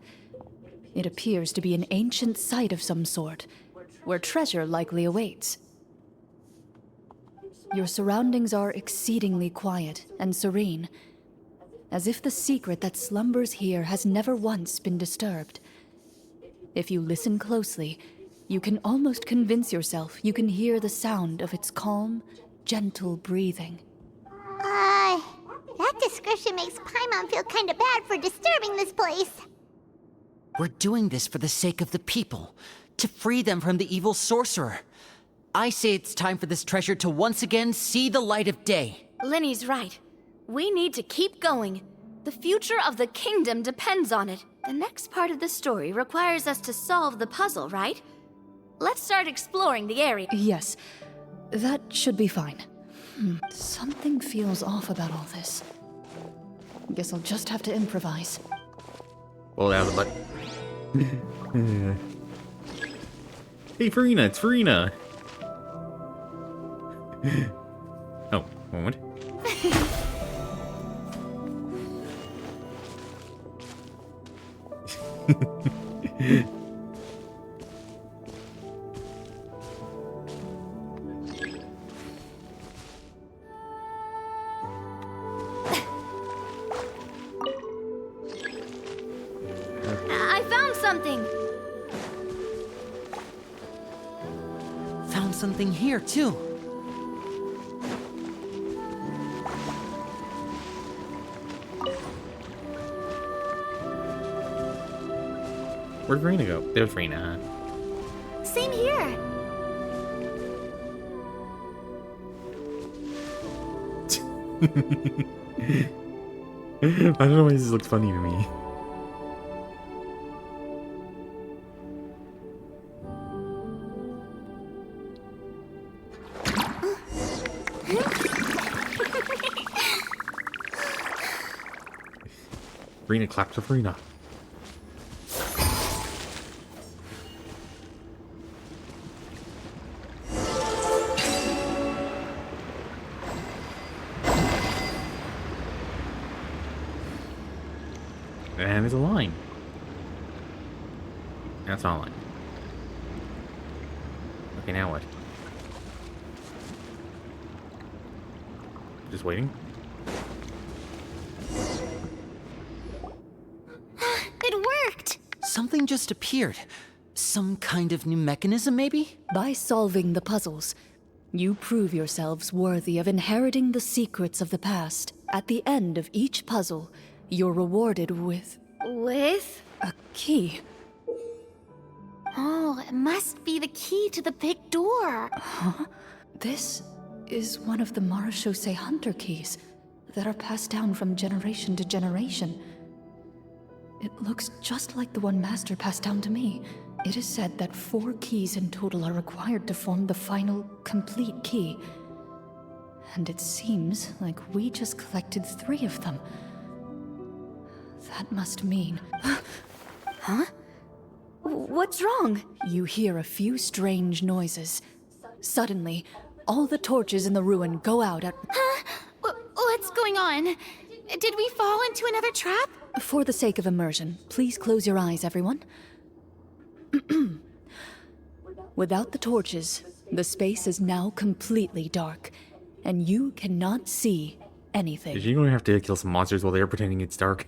It appears to be an ancient site of some sort, where treasure likely awaits. Your surroundings are exceedingly quiet and serene, as if the secret that slumbers here has never once been disturbed. If you listen closely, you can almost convince yourself you can hear the sound of its calm, gentle breathing.
That description makes Paimon feel kinda bad for disturbing this place.
We're doing this for the sake of the people, to free them from the evil sorcerer. I say it's time for this treasure to once again see the light of day.
Linny's right. We need to keep going. The future of the kingdom depends on it. The next part of the story requires us to solve the puzzle, right? Let's start exploring the area.
Yes, that should be fine. Something feels off about all this. Guess I'll just have to improvise.
Pull it out of the butt. Hey, Farina, it's Farina. Oh, moment.
I found something.
Found something here, too.
Where'd Farina go? There's Farina.
Same here.
I don't know why this looks funny to me. Farina claps for Farina. And there's a line. That's not a line. Okay, now what? Just waiting?
It worked.
Something just appeared. Some kind of new mechanism, maybe?
By solving the puzzles, you prove yourselves worthy of inheriting the secrets of the past. At the end of each puzzle, you're rewarded with
With?
a key.
Oh, it must be the key to the big door.
This is one of the Marachose Hunter keys that are passed down from generation to generation. It looks just like the one Master passed down to me. It is said that 4 keys in total are required to form the final, complete key. And it seems like we just collected 3 of them. That must mean...
Huh? What's wrong?
You hear a few strange noises. Suddenly, all the torches in the ruin go out at...
Huh? What's going on? Did we fall into another trap?
For the sake of immersion, please close your eyes, everyone. Without the torches, the space is now completely dark, and you cannot see anything.
You're gonna have to kill some monsters while they're pretending it's dark.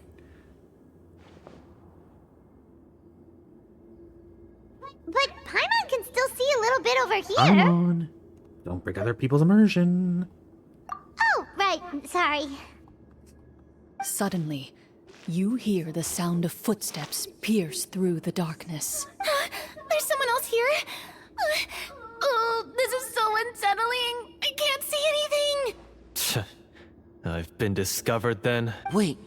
But Paimon can still see a little bit over here.
Come on. Don't break other people's immersion.
Oh, right. Sorry.
Suddenly, you hear the sound of footsteps pierce through the darkness.
There's someone else here? Oh, this is so unsettling. I can't see anything.
I've been discovered then.
Wait,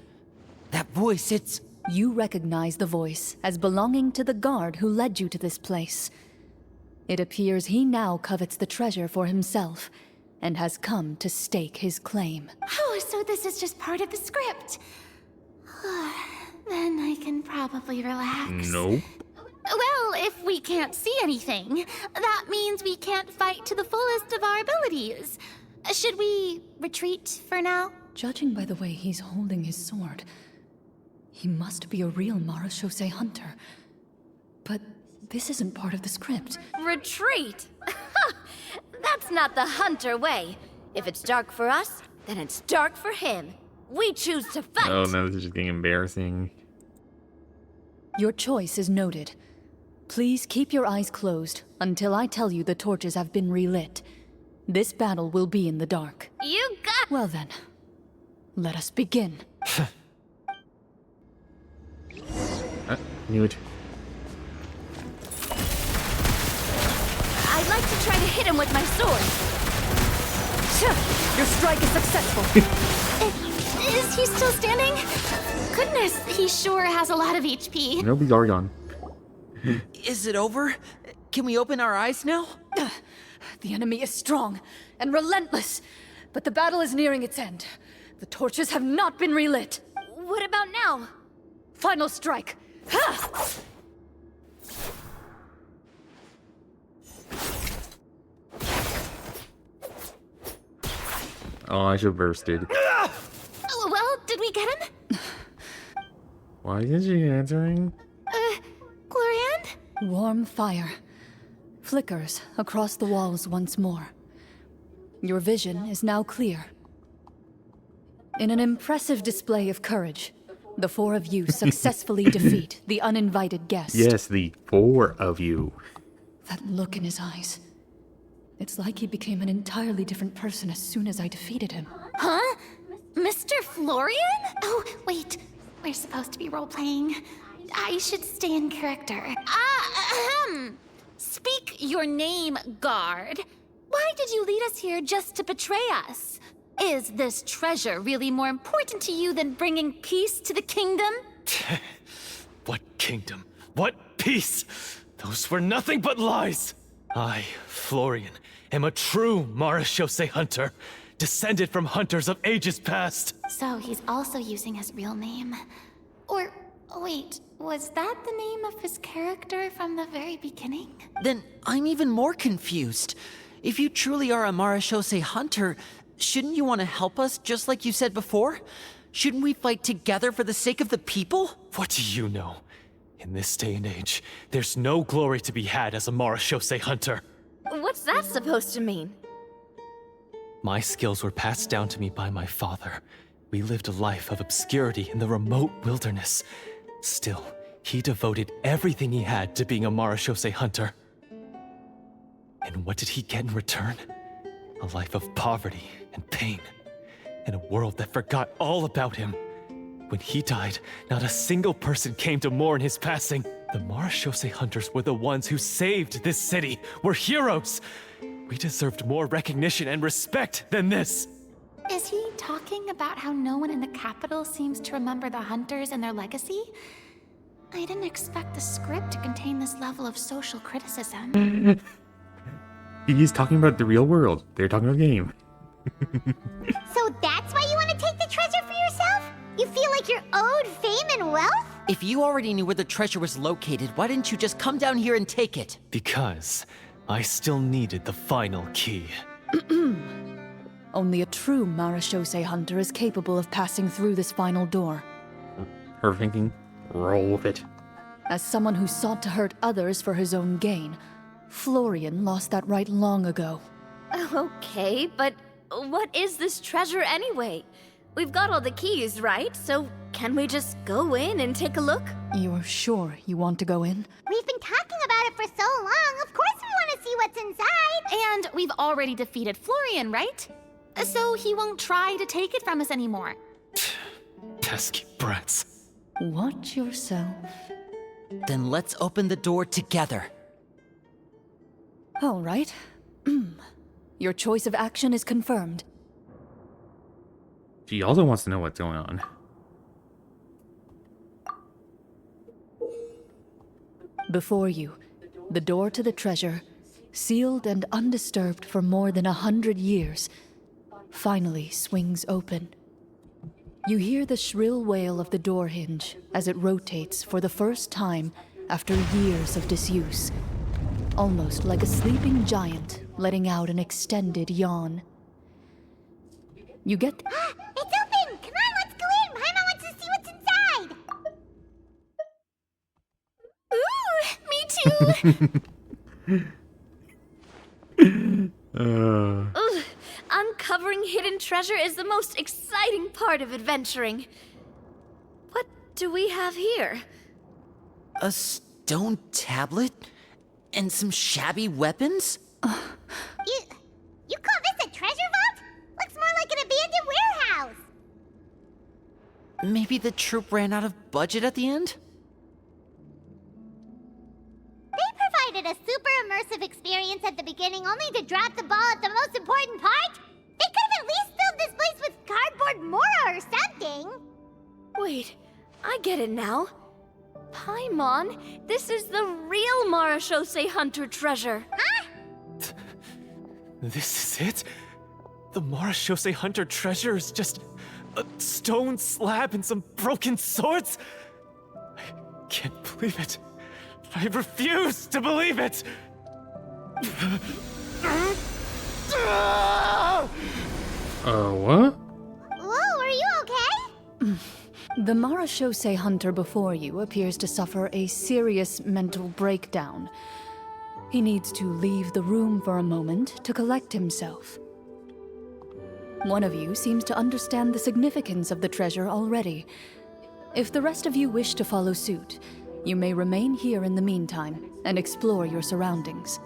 that voice, it's...
You recognize the voice as belonging to the guard who led you to this place. It appears he now covets the treasure for himself and has come to stake his claim.
Oh, so this is just part of the script. Then I can probably relax.
Nope.
Well, if we can't see anything, that means we can't fight to the fullest of our abilities. Should we retreat for now?
Judging by the way he's holding his sword, he must be a real Marachose hunter. But this isn't part of the script.
Retreat? That's not the hunter way. If it's dark for us, then it's dark for him. We choose to fight.
Oh no, this is just getting embarrassing.
Your choice is noted. Please keep your eyes closed until I tell you the torches have been relit. This battle will be in the dark.
You got...
Well then, let us begin.
Knew it.
I'd like to try to hit him with my sword.
Your strike is successful.
Is he still standing? Goodness, he sure has a lot of HP.
Nope, he's already gone.
Is it over? Can we open our eyes now?
The enemy is strong and relentless, but the battle is nearing its end. The torches have not been relit.
What about now?
Final strike.
Oh, I should have bursted.
Oh, well, did we get him?
Why isn't she answering?
Clorinde?
Warm fire flickers across the walls once more. Your vision is now clear. In an impressive display of courage, the four of you successfully defeat the uninvited guest.
Yes, the four of you.
That look in his eyes. It's like he became an entirely different person as soon as I defeated him.
Huh? Mr. Florian? Oh, wait. We're supposed to be role-playing. I should stay in character. Speak your name, guard. Why did you lead us here just to betray us? Is this treasure really more important to you than bringing peace to the kingdom?
What kingdom? What peace? Those were nothing but lies! I, Florian, am a true Marechaussee hunter, descended from hunters of ages past.
So he's also using his real name. Or, wait, was that the name of his character from the very beginning?
Then I'm even more confused. If you truly are a Marechaussee hunter, shouldn't you want to help us just like you said before? Shouldn't we fight together for the sake of the people?
What do you know? In this day and age, there's no glory to be had as a Marechaussee hunter.
What's that supposed to mean?
My skills were passed down to me by my father. We lived a life of obscurity in the remote wilderness. Still, he devoted everything he had to being a Marechaussee hunter. And what did he get in return? A life of poverty and pain, in a world that forgot all about him. When he died, not a single person came to mourn his passing. The Marechaussee hunters were the ones who saved this city, were heroes. We deserved more recognition and respect than this.
Is he talking about how no one in the capital seems to remember the hunters and their legacy? I didn't expect the script to contain this level of social criticism.
He's talking about the real world. They're talking about game.
So that's why you want to take the treasure for yourself? You feel like you're owed fame and wealth?
If you already knew where the treasure was located, why didn't you just come down here and take it?
Because I still needed the final key.
Only a true Marechaussee hunter is capable of passing through this final door.
Her thinking, roll with it.
As someone who sought to hurt others for his own gain, Florian lost that right long ago.
Okay, but what is this treasure anyway? We've got all the keys, right? So can we just go in and take a look?
You're sure you want to go in?
We've been talking about it for so long. Of course we want to see what's inside.
And we've already defeated Florian, right? So he won't try to take it from us anymore.
Pesky brats.
Watch yourself.
Then let's open the door together.
All right. Your choice of action is confirmed.
She also wants to know what's going on.
Before you, the door to the treasure, sealed and undisturbed for more than 100 years, finally swings open. You hear the shrill wail of the door hinge as it rotates for the first time after years of disuse, almost like a sleeping giant letting out an extended yawn. You get...
It's open! Come on, let's go in! Paimon wants to see what's inside!
Ooh, me too!
Ugh, uncovering hidden treasure is the most exciting part of adventuring. What do we have here?
A stone tablet? And some shabby weapons?
You call this a treasure vault? Looks more like an abandoned warehouse!
Maybe the troop ran out of budget at the end?
They provided a super immersive experience at the beginning only to drop the ball at the most important part? They could have at least filled this place with cardboard mora or something!
Wait, I get it now. Paimon, this is the real Marechaussee hunter treasure.
Huh?
This is it? The Marechaussee hunter treasure is just a stone slab and some broken swords? can't believe it. I refuse to believe it!
What?
Whoa, are you okay?
The Marashose hunter before you appears to suffer a serious mental breakdown. He needs to leave the room for a moment to collect himself. One of you seems to understand the significance of the treasure already. If the rest of you wish to follow suit, you may remain here in the meantime and explore your surroundings.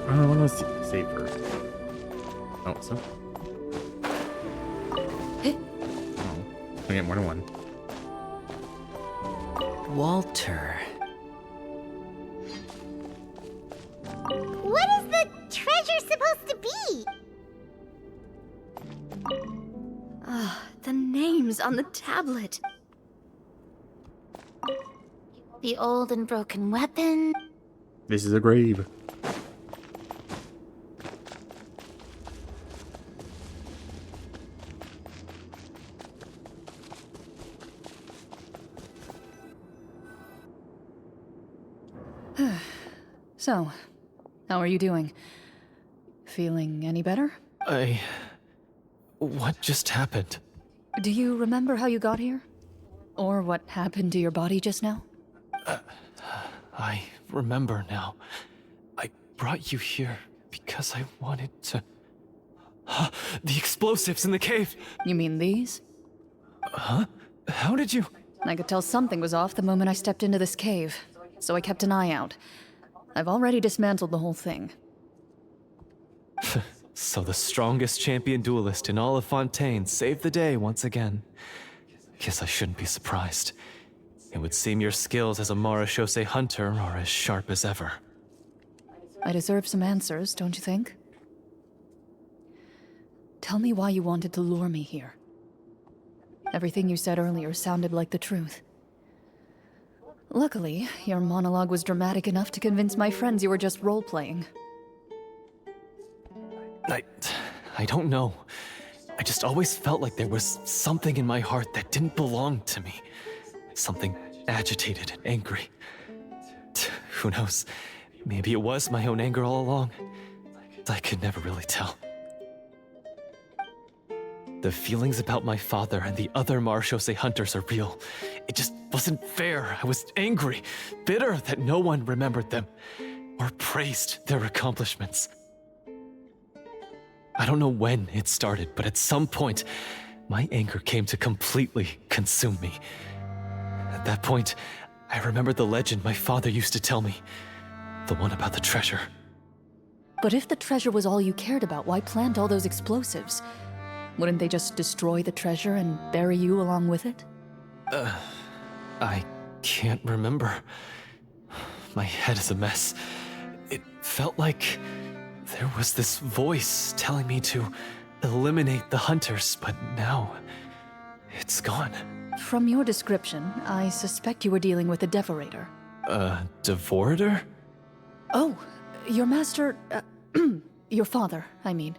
I want to save her. Oh, so. Oh, I get more than one.
Walter.
What is the treasure supposed to be?
The names on the tablet.
The old and broken weapon.
This is a grave.
So, how are you doing? Feeling any better?
What just happened?
Do you remember how you got here? Or what happened to your body just now?
I remember now. I brought you here because I wanted to... The explosives in the cave!
You mean these?
Huh? How did you...
I could tell something was off the moment I stepped into this cave, so I kept an eye out. I've already dismantled the whole thing.
So the strongest champion duelist in all of Fontaine saved the day once again. Guess I shouldn't be surprised. It would seem your skills as a Marashose hunter are as sharp as ever.
I deserve some answers, don't you think? Tell me why you wanted to lure me here. Everything you said earlier sounded like the truth. Luckily, your monologue was dramatic enough to convince my friends you were just role-playing.
I don't know. I just always felt like there was something in my heart that didn't belong to me. Something agitated and angry. Who knows? Maybe it was my own anger all along. I could never really tell. The feelings about my father and the other Marashose hunters are real. It just wasn't fair. I was angry, bitter that no one remembered them or praised their accomplishments. I don't know when it started, but at some point, my anger came to completely consume me. At that point, I remembered the legend my father used to tell me. The one about the treasure.
But if the treasure was all you cared about, why plant all those explosives? Wouldn't they just destroy the treasure and bury you along with it?
I can't remember. My head is a mess. It felt like there was this voice telling me to eliminate the hunters, but now it's gone.
From your description, I suspect you were dealing with a Devorator.
Devorator?
Oh, your master... your father, I mean,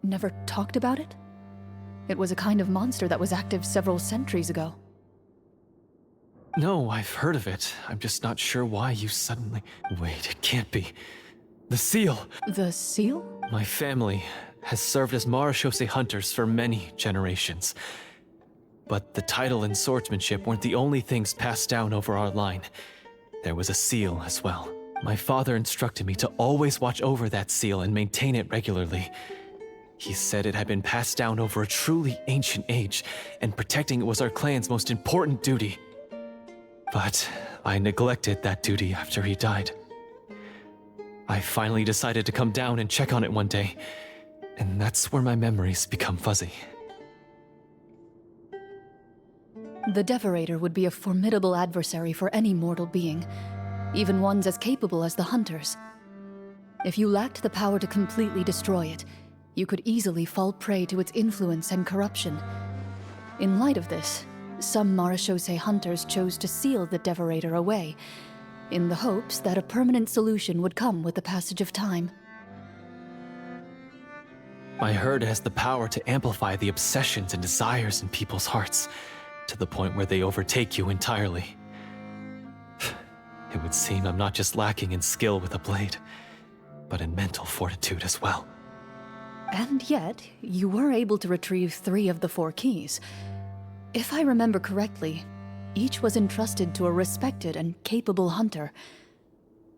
never talked about it? It was a kind of monster that was active several centuries ago.
No, I've heard of it. I'm just not sure why you suddenly... Wait, it can't be. The seal!
The seal?
My family has served as Marashose hunters for many generations. But the title and swordsmanship weren't the only things passed down over our line. There was a seal as well. My father instructed me to always watch over that seal and maintain it regularly. He said it had been passed down over a truly ancient age, and protecting it was our clan's most important duty. But I neglected that duty after he died. I finally decided to come down and check on it one day, and that's where my memories become fuzzy.
The Devorator would be a formidable adversary for any mortal being, even ones as capable as the Hunters. If you lacked the power to completely destroy it, you could easily fall prey to its influence and corruption. In light of this, some Marashose hunters chose to seal the Devorator away, in the hopes that a permanent solution would come with the passage of time.
I heard it has the power to amplify the obsessions and desires in people's hearts, to the point where they overtake you entirely. It would seem I'm not just lacking in skill with a blade, but in mental fortitude as well.
And yet, you were able to retrieve 3 of the 4 keys. If I remember correctly, each was entrusted to a respected and capable hunter.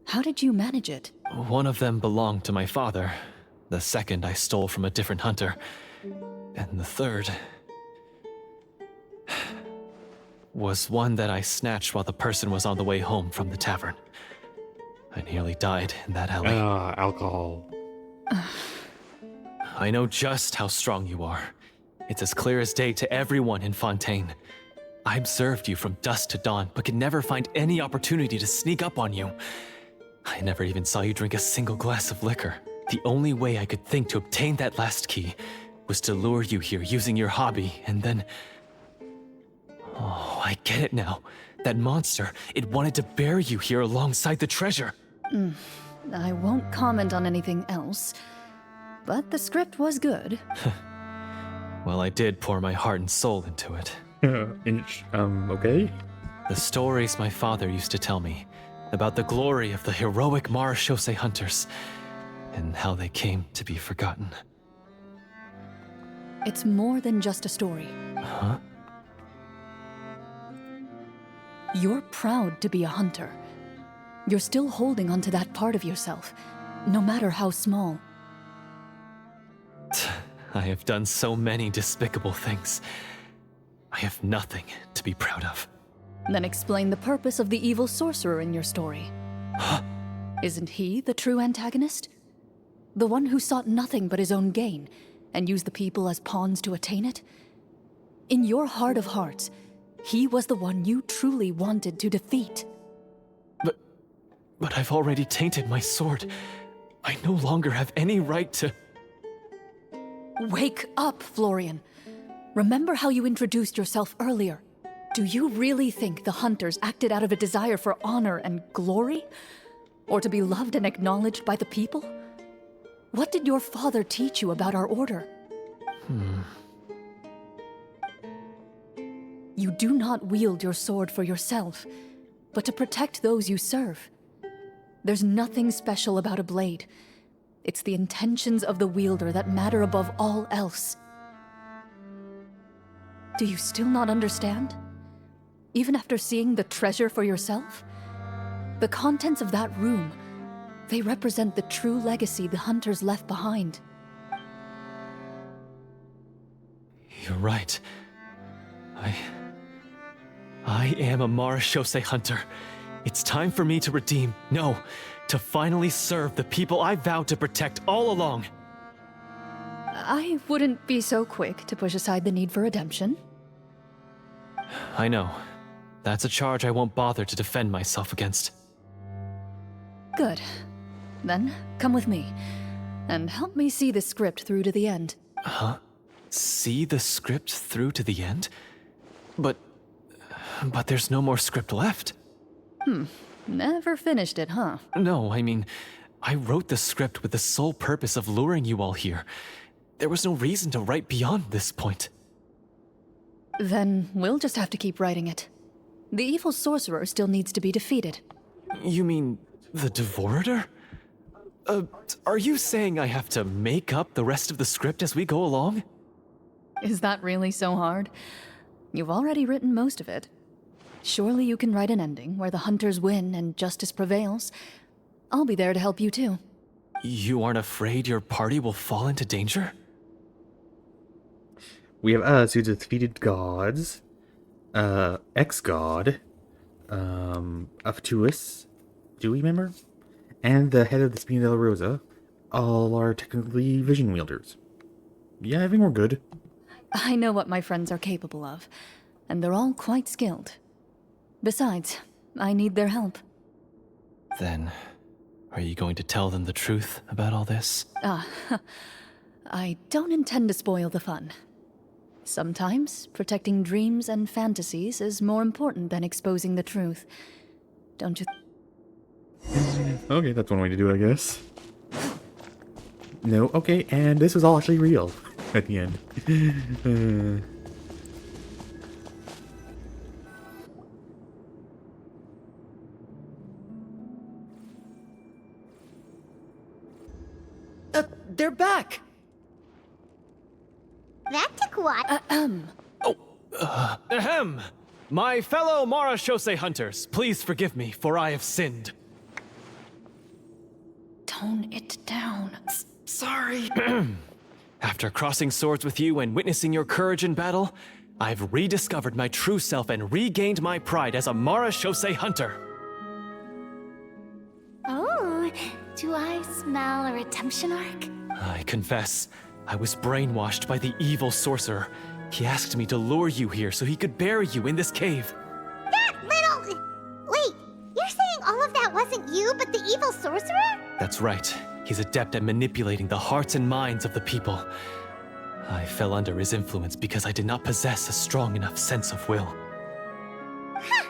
How did you manage it?
One of them belonged to my father. The second I stole from a different hunter. And the third was one that I snatched while the person was on the way home from the tavern. I nearly died in that alley.
Alcohol.
I know just how strong you are. It's as clear as day to everyone in Fontaine. I observed you from dusk to dawn, but could never find any opportunity to sneak up on you. I never even saw you drink a single glass of liquor. The only way I could think to obtain that last key was to lure you here using your hobby, and then... Oh, I get it now. That monster, it wanted to bury you here alongside the treasure.
I won't comment on anything else, but the script was good.
Well, I did pour my heart and soul into it.
Okay?
The stories my father used to tell me about the glory of the heroic Marechaussee hunters and how they came to be forgotten.
It's more than just a story.
Huh?
You're proud to be a hunter. You're still holding onto that part of yourself, no matter how small.
I have done so many despicable things. I have nothing to be proud of.
Then explain the purpose of the evil sorcerer in your story. Isn't he the true antagonist? The one who sought nothing but his own gain, and used the people as pawns to attain it? In your heart of hearts, he was the one you truly wanted to defeat.
But I've already tainted my sword. I no longer have any right to...
Wake up, Florian. Remember how you introduced yourself earlier. Do you really think the hunters acted out of a desire for honor and glory? Or to be loved and acknowledged by the people? What did your father teach you about our order? You do not wield your sword for yourself, but to protect those you serve. There's nothing special about a blade. It's the intentions of the wielder that matter above all else. Do you still not understand? Even after seeing the treasure for yourself? The contents of that room, they represent the true legacy the hunters left behind.
You're right. I am a Marechaussee hunter. It's time for me to redeem, no, to finally serve the people I vowed to protect all along.
I wouldn't be so quick to push aside the need for redemption.
I know. That's a charge I won't bother to defend myself against.
Good. Then, come with me, and help me see the script through to the end.
Huh? See the script through to the end? But there's no more script left.
Never finished it, huh?
No, I mean, I wrote the script with the sole purpose of luring you all here. There was no reason to write beyond this point.
Then we'll just have to keep writing it. The evil sorcerer still needs to be defeated.
You mean the Devorator? Are you saying I have to make up the rest of the script as we go along?
Is that really so hard? You've already written most of it. Surely you can write an ending where the hunters win and justice prevails. I'll be there to help you too.
You aren't afraid your party will fall into danger?
We have us who defeated gods, ex-god, Aftuus, do we remember? And the head of the Spina della Rosa. All are technically vision wielders. Yeah, I think we're good.
I know what my friends are capable of, and they're all quite skilled. Besides, I need their help.
Then, are you going to tell them the truth about all this?
I don't intend to spoil the fun. Sometimes, protecting dreams and fantasies is more important than exposing the truth. Don't you?
Okay, that's one way to do it, I guess. No, okay, and this was all actually real at the end.
They're back!
That took what?
Ahem! My fellow Marashose hunters, please forgive me, for I have sinned.
Tone it down.
Sorry. After crossing swords with you and witnessing your courage in battle, I've rediscovered my true self and regained my pride as a Marashose hunter.
Oh, do I smell a redemption arc?
I confess, I was brainwashed by the evil sorcerer. He asked me to lure you here so he could bury you in this cave.
That little... Wait, you're saying all of that wasn't you, but the evil sorcerer?
That's right. He's adept at manipulating the hearts and minds of the people. I fell under his influence because I did not possess a strong enough sense of will.
Huh.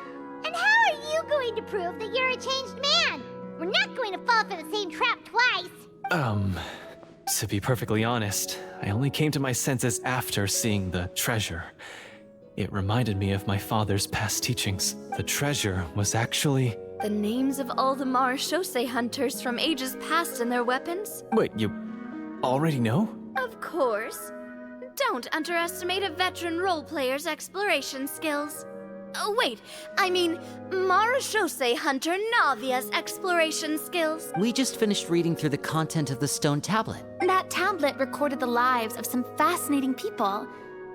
And how are you going to prove that you're a changed man? We're not going to fall for the same trap twice.
To be perfectly honest, I only came to my senses after seeing the treasure. It reminded me of my father's past teachings. The treasure was actually...
The names of all the Marashose hunters from ages past and their weapons?
Wait, you already know?
Of course. Don't underestimate a veteran role player's exploration skills. Oh, wait, I mean Marashose hunter Navia's exploration skills.
We just finished reading through the content of the stone tablet.
That tablet recorded the lives of some fascinating people.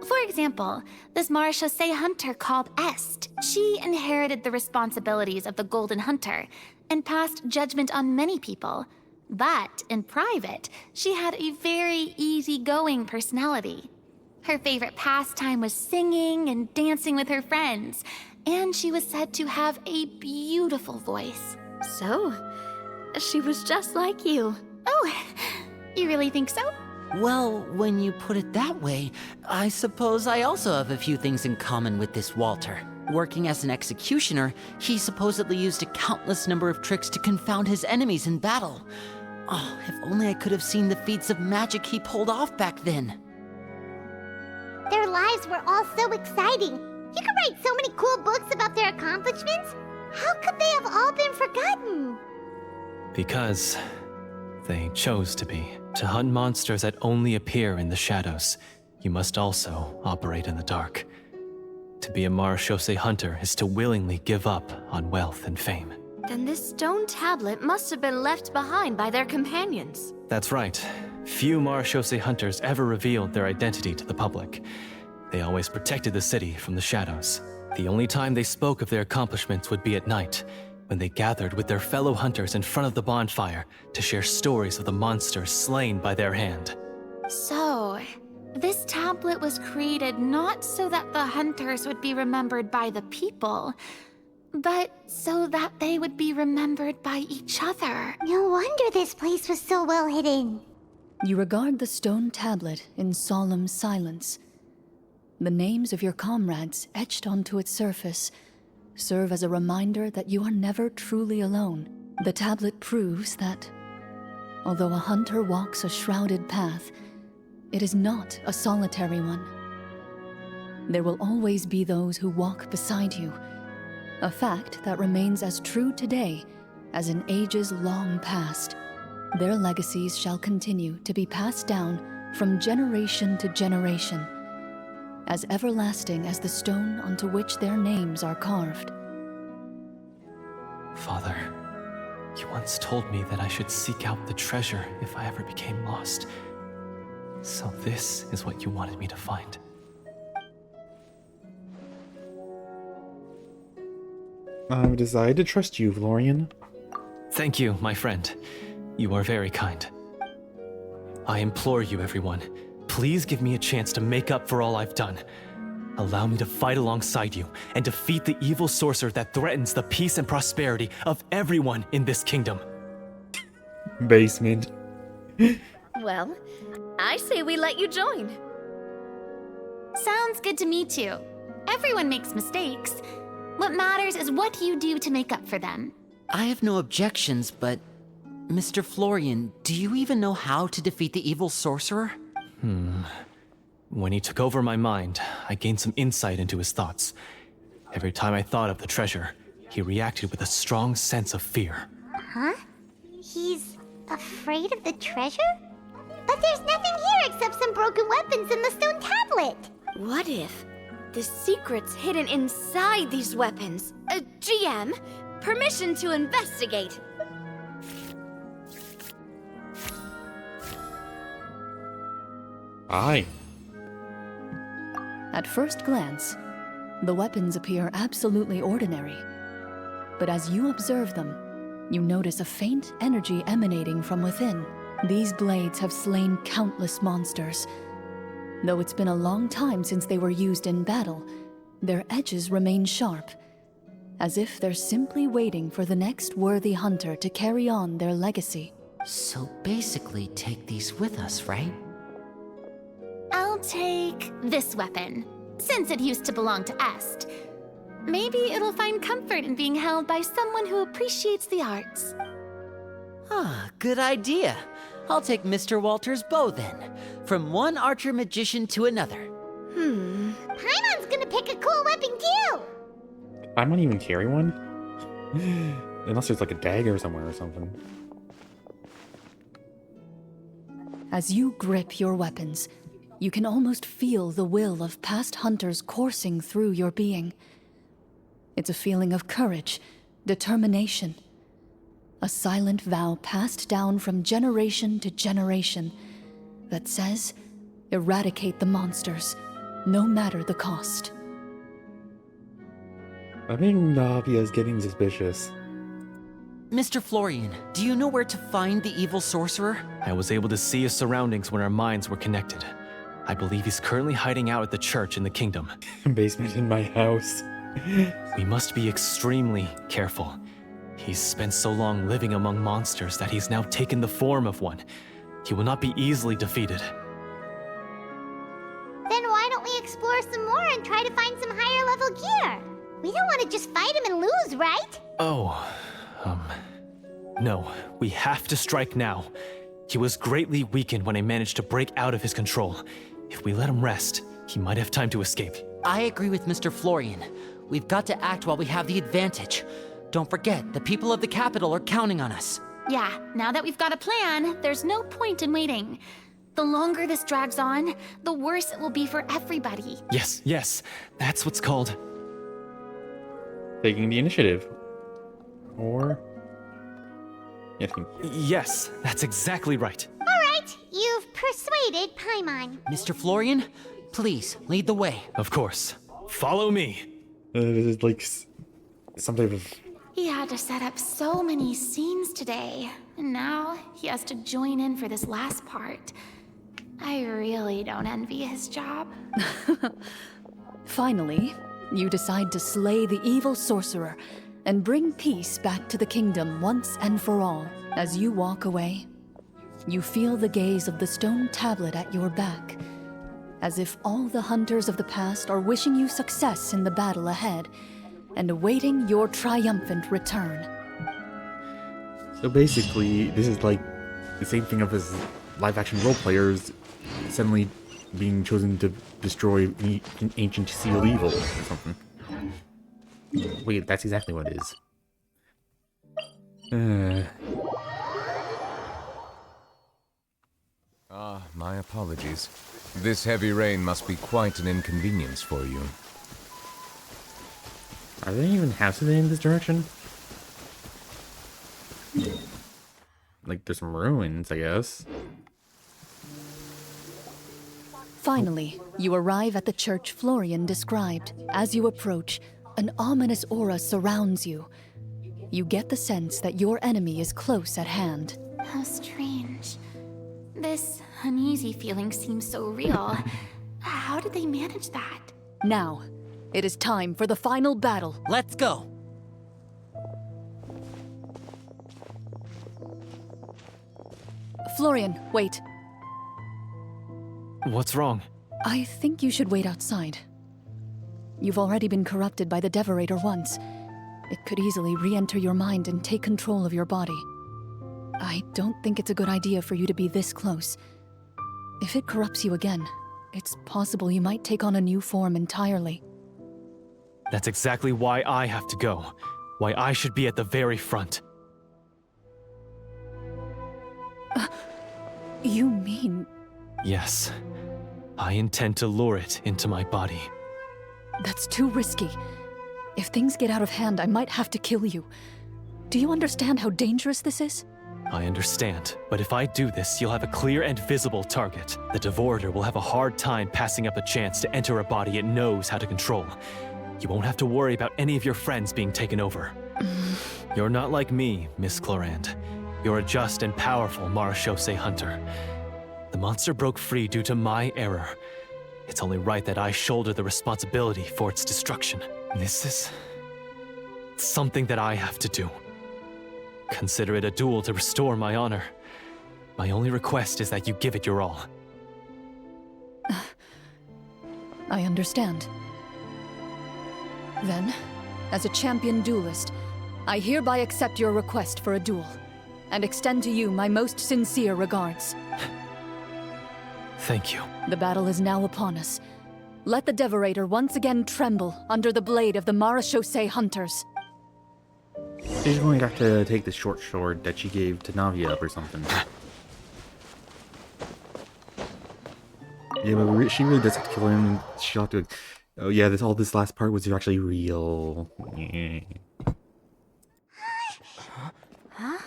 For example, this Marashose hunter called Est. She inherited the responsibilities of the Golden Hunter and passed judgment on many people. But in private, she had a very easygoing personality. Her favorite pastime was singing and dancing with her friends, and she was said to have a beautiful voice.
So, she was just like you.
Oh, you really think so?
Well, when you put it that way, I suppose I also have a few things in common with this Walter. Working as an executioner, he supposedly used a countless number of tricks to confound his enemies in battle. Oh, if only I could have seen the feats of magic he pulled off back then.
Their lives were all so exciting. You could write so many cool books about their accomplishments. How could they have all been forgotten?
Because they chose to be. To hunt monsters that only appear in the shadows, you must also operate in the dark. To be a Marashose hunter is to willingly give up on wealth and fame.
Then this stone tablet must have been left behind by their companions.
That's right. Few Marashose hunters ever revealed their identity to the public. They always protected the city from the shadows. The only time they spoke of their accomplishments would be at night, when they gathered with their fellow hunters in front of the bonfire to share stories of the monsters slain by their hand.
So, this tablet was created not so that the hunters would be remembered by the people, but so that they would be remembered by each other.
No wonder this place was so well hidden.
You regard the stone tablet in solemn silence. The names of your comrades etched onto its surface serve as a reminder that you are never truly alone. The tablet proves that, although a hunter walks a shrouded path, it is not a solitary one. There will always be those who walk beside you, a fact that remains as true today as in ages long past. Their legacies shall continue to be passed down from generation to generation, as everlasting as the stone onto which their names are carved.
Father, you once told me that I should seek out the treasure if I ever became lost. So this is what you wanted me to find.
I've decided to trust you, Florian.
Thank you, my friend. You are very kind. I implore you, everyone, please give me a chance to make up for all I've done. Allow me to fight alongside you and defeat the evil sorcerer that threatens the peace and prosperity of everyone in this kingdom.
Basement.
Well, I say we let you join.
Sounds good to me too. Everyone makes mistakes. What matters is what you do to make up for them.
I have no objections, but Mr. Florian, do you even know how to defeat the evil sorcerer?
When he took over my mind, I gained some insight into his thoughts. Every time I thought of the treasure, he reacted with a strong sense of fear.
Huh? He's afraid of the treasure? But there's nothing here except some broken weapons and the stone tablet.
What if the secret's hidden inside these weapons? GM, permission to investigate.
Aye.
At first glance, the weapons appear absolutely ordinary. But as you observe them, you notice a faint energy emanating from within. These blades have slain countless monsters. Though it's been a long time since they were used in battle, their edges remain sharp, as if they're simply waiting for the next worthy hunter to carry on their legacy.
So basically, take these with us, right?
I'll take this weapon, since it used to belong to Est. Maybe it'll find comfort in being held by someone who appreciates the arts.
Ah, good idea. I'll take Mr. Walter's bow then. From one archer magician to another.
Paimon's gonna pick a cool weapon too!
I might even carry one. Unless there's like a dagger somewhere or something.
As you grip your weapons, you can almost feel the will of past hunters coursing through your being. It's a feeling of courage, determination. A silent vow passed down from generation to generation that says, eradicate the monsters, no matter the cost.
I think Navia is getting suspicious.
Mr. Florian, do you know where to find the evil sorcerer?
I was able to see his surroundings when our minds were connected. I believe he's currently hiding out at the church in the kingdom.
Basement in my house.
We must be extremely careful. He's spent so long living among monsters that he's now taken the form of one. He will not be easily defeated.
Then why don't we explore some more and try to find some higher level gear? We don't want to just fight him and lose, right?
No, we have to strike now. He was greatly weakened when I managed to break out of his control. If we let him rest, he might have time to escape.
I agree with Mr. Florian. We've got to act while we have the advantage. Don't forget, the people of the capital are counting on us.
Yeah, now that we've got a plan, there's no point in waiting. The longer this drags on, the worse it will be for everybody.
Yes, that's what's called...
Taking the initiative. Or...
Yes, that's exactly right.
Alright, you've persuaded Paimon.
Mr. Florian, please, lead the way.
Of course. Follow me.
This is like some type of...
He had to set up so many scenes today, and now he has to join in for this last part. I really don't envy his job.
Finally, you decide to slay the evil sorcerer and bring peace back to the kingdom once and for all. As you walk away, you feel the gaze of the stone tablet at your back, as if all the hunters of the past are wishing you success in the battle ahead and awaiting your triumphant return.
So basically, this is like the same thing of as live-action role players suddenly being chosen to destroy the ancient seal evil or something. Wait, that's exactly what it is.
My apologies. This heavy rain must be quite an inconvenience for you.
Are there even houses in this direction? Like, there's some ruins, I guess.
Finally, you arrive at the church Florian described. As you approach, an ominous aura surrounds you. You get the sense that your enemy is close at hand.
How strange. This uneasy feeling seems so real. How did they manage that?
Now, it is time for the final battle.
Let's go!
Florian, wait.
What's wrong?
I think you should wait outside. You've already been corrupted by the Devorator once. It could easily re-enter your mind and take control of your body. I don't think it's a good idea for you to be this close. If it corrupts you again, it's possible you might take on a new form entirely.
That's exactly why I have to go. Why I should be at the very front.
You mean...
Yes. I intend to lure it into my body.
That's too risky. If things get out of hand, I might have to kill you. Do you understand how dangerous this is?
I understand, but if I do this, you'll have a clear and visible target. The Devorator will have a hard time passing up a chance to enter a body it knows how to control. You won't have to worry about any of your friends being taken over. You're not like me, Miss Clorinde. You're a just and powerful Marechaussee hunter. The monster broke free due to my error. It's only right that I shoulder the responsibility for its destruction. This is... something that I have to do. Consider it a duel to restore my honor. My only request is that you give it your all.
I understand. Then, as a champion duelist, I hereby accept your request for a duel, and extend to you my most sincere regards.
Thank you.
The battle is now upon us. Let the Devorator once again tremble under the blade of the Marechaussee hunters.
She's going to have to take the short sword that she gave to Navia up or something. Yeah, but she really does have to kill him. She'll have to... Oh yeah, all this last part was actually real. Yeah.
Huh?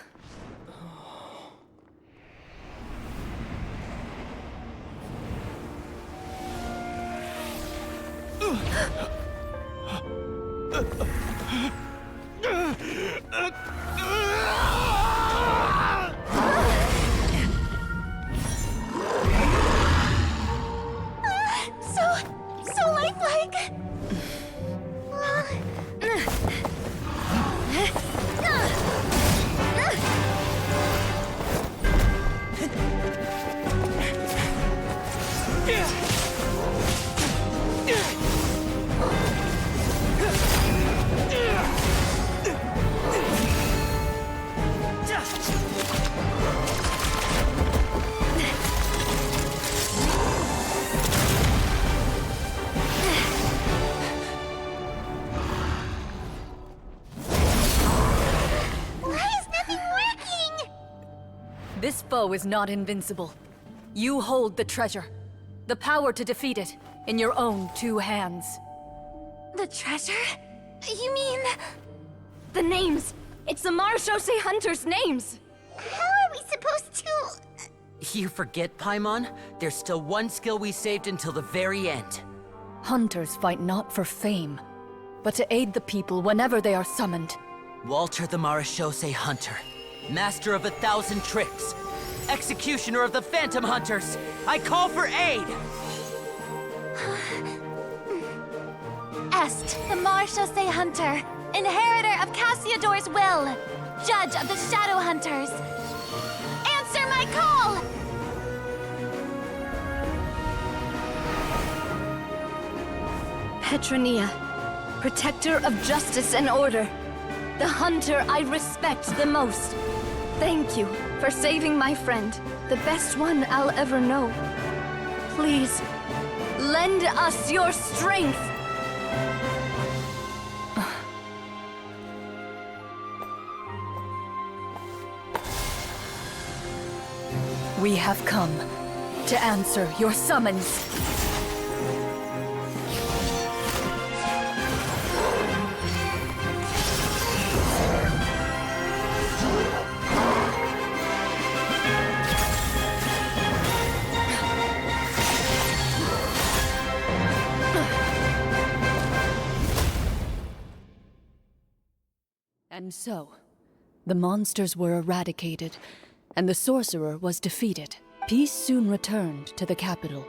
So lifelike.
This foe is not invincible. You hold the treasure. The power to defeat it in your own 2 hands.
The treasure? You mean... the names! It's the Marechaussee hunters' names!
How are we supposed to...
You forget, Paimon? There's still one skill we saved until the very end.
Hunters fight not for fame, but to aid the people whenever they are summoned.
Walter the Marechaussee Hunter, master of 1,000 tricks, executioner of the Phantom Hunters, I call for aid!
Est, the Marechaussee Hunter, inheritor of Cassiodor's will, judge of the Shadow Hunters. Answer my call!
Petronia, protector of justice and order. The hunter I respect the most. Thank you for saving my friend, the best one I'll ever know. Please, lend us your strength!
We have come to answer your summons. And so, the monsters were eradicated, and the sorcerer was defeated. Peace soon returned to the capital.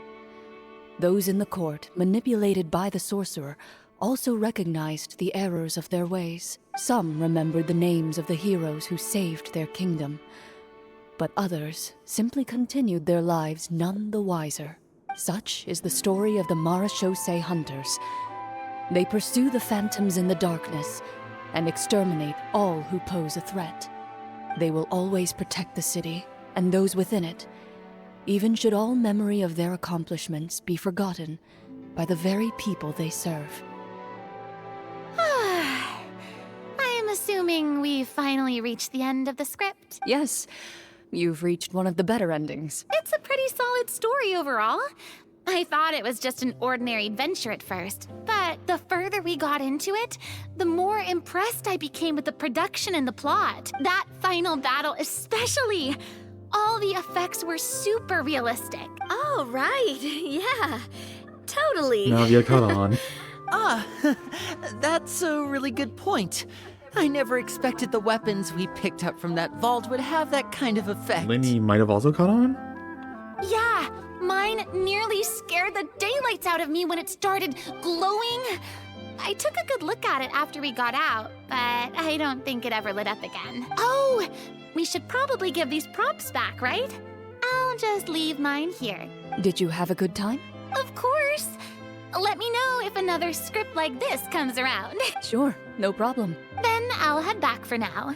Those in the court, manipulated by the sorcerer, also recognized the errors of their ways. Some remembered the names of the heroes who saved their kingdom, but others simply continued their lives none the wiser. Such is the story of the Marechaussee Hunters. They pursue the phantoms in the darkness and exterminate all who pose a threat. They will always protect the city and those within it, even should all memory of their accomplishments be forgotten by the very people they serve.
I am assuming we've finally reached the end of the script.
Yes, you've reached one of the better endings.
It's a pretty solid story overall. I thought it was just an ordinary adventure at first, but the further we got into it, the more impressed I became with the production and the plot. That final battle especially. All the effects were super realistic.
Oh, right. Yeah. Totally.
Now you caught on.
That's a really good point. I never expected the weapons we picked up from that vault would have that kind of effect.
Linny might have also caught on?
Yeah, mine nearly scared the daylights out of me when it started glowing. I took a good look at it after we got out, but I don't think it ever lit up again. Oh, we should probably give these props back, right? I'll just leave mine here.
Did you have a good time?
Of course. Let me know if another script like this comes around.
Sure, no problem.
Then I'll head back for now.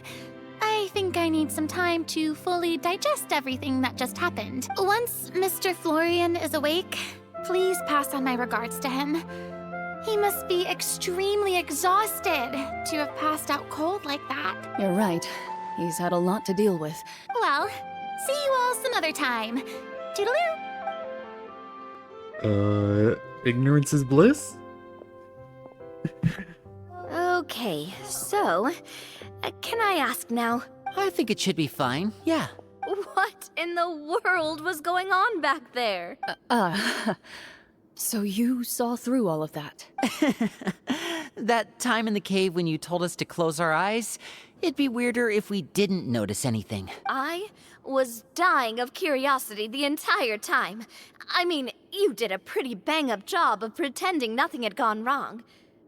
I think I need some time to fully digest everything that just happened. Once Mr. Florian is awake, please pass on my regards to him. He must be extremely exhausted to have passed out cold like that.
You're right. He's had a lot to deal with.
Well, see you all some other time. Toodaloo!
Ignorance is bliss?
Okay, so, can I ask now,
I think it should be fine, yeah.
what in the world was going on back there?
So you saw through all of that?
That time in the cave when you told us to close our eyes, it'd be weirder if we didn't notice anything.
I was dying of curiosity the entire time. I mean, you did a pretty bang-up job of pretending nothing had gone wrong.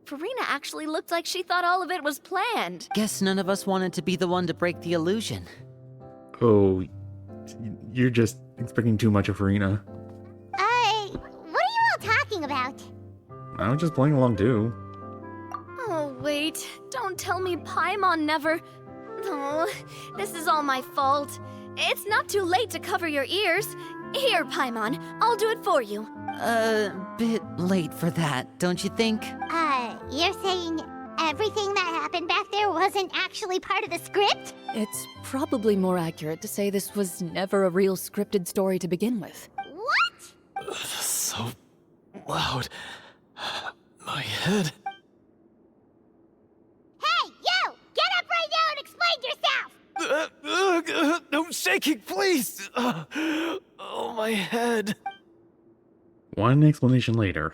Farina actually looked like she thought all of it was planned.
Guess none of us wanted to be the one to break the illusion.
Oh, you're just expecting too much of Farina.
What are you all talking about?
I was just playing along too.
Oh, wait. Don't tell me Paimon never... Oh, this is all my fault. It's not too late to cover your ears. Here, Paimon, I'll do it for you.
Bit late for that, don't you think?
You're saying everything that happened back there wasn't actually part of the script?
It's probably more accurate to say this was never a real scripted story to begin with.
What?
So loud. My head.
Hey, you! Get up right now and explain yourself!
No shaking, please! Oh, my head.
One explanation later.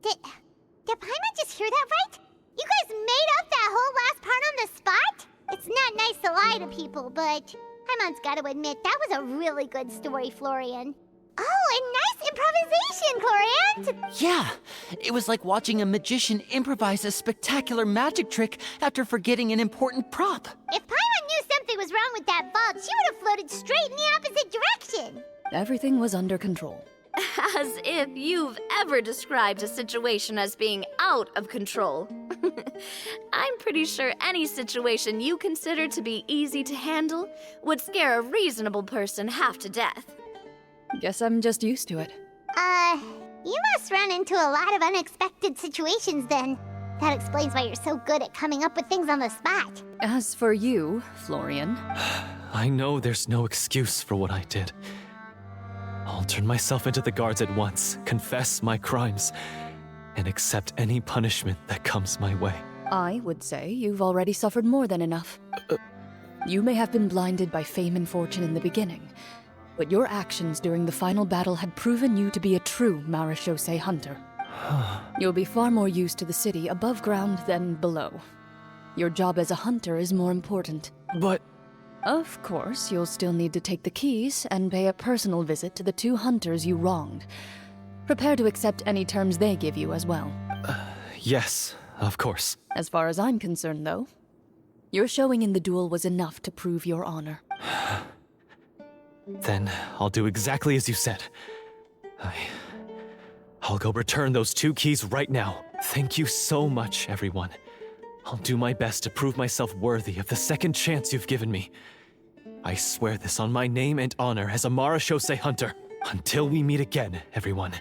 Did Paimon just hear that right? You guys made up that whole last part on the spot? It's not nice to lie to people, but Paimon's got to admit that was a really good story, Florian. Oh, and nice improvisation, Clorinde!
Yeah, it was like watching a magician improvise a spectacular magic trick after forgetting an important prop.
If Paimon knew something was wrong with that vault, she would have floated straight in the opposite direction.
Everything was under control.
As if you've ever described a situation as being out of control. I'm pretty sure any situation you consider to be easy to handle would scare a reasonable person half to death.
Guess I'm just used to it.
You must run into a lot of unexpected situations then. That explains why you're so good at coming up with things on the spot.
As for you, Florian...
I know there's no excuse for what I did. I'll turn myself into the guards at once, confess my crimes, and accept any punishment that comes my way.
I would say you've already suffered more than enough. You may have been blinded by fame and fortune in the beginning, but your actions during the final battle had proven you to be a true Marechaussee hunter. You'll be far more used to the city above ground than below. Your job as a hunter is more important.
But...
Of course, you'll still need to take the keys and pay a personal visit to the 2 hunters you wronged. Prepare to accept any terms they give you as well.
Yes, of course.
As far as I'm concerned, though, your showing in the duel was enough to prove your honor.
Then I'll do exactly as you said. I'll go return those 2 keys right now. Thank you so much, everyone. I'll do my best to prove myself worthy of the second chance you've given me. I swear this on my name and honor as a Marashosei hunter. Until we meet again, everyone.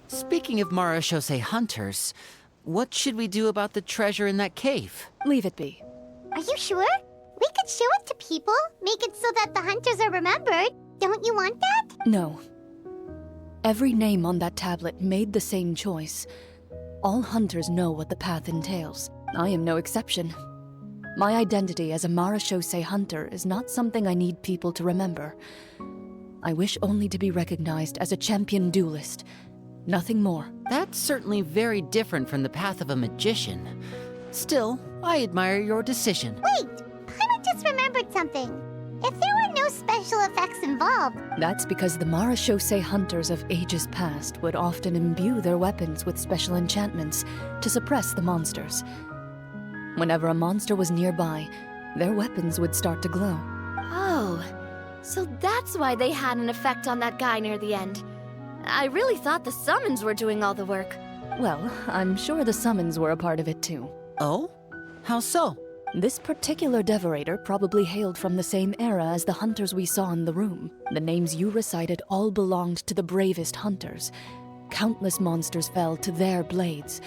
Speaking of Marashosei hunters, what should we do about the treasure in that cave?
Leave it be.
Are you sure? We could show it to people, make it so that the hunters are remembered. Don't you want that?
No. Every name on that tablet made the same choice. All hunters know what the path entails. I am no exception. My identity as a Marashosei hunter is not something I need people to remember. I wish only to be recognized as a champion duelist. Nothing more.
That's certainly very different from the path of a magician. Still, I admire your decision.
Wait! I just remembered something. If there were no special effects involved...
That's because the Marashosei hunters of ages past would often imbue their weapons with special enchantments to suppress the monsters. Whenever a monster was nearby, their weapons would start to glow.
Oh, so that's why they had an effect on that guy near the end. I really thought the summons were doing all the work.
Well, I'm sure the summons were a part of it too.
Oh? How so?
This particular devorator probably hailed from the same era as the hunters we saw in the room. The names you recited all belonged to the bravest hunters. Countless monsters fell to their blades.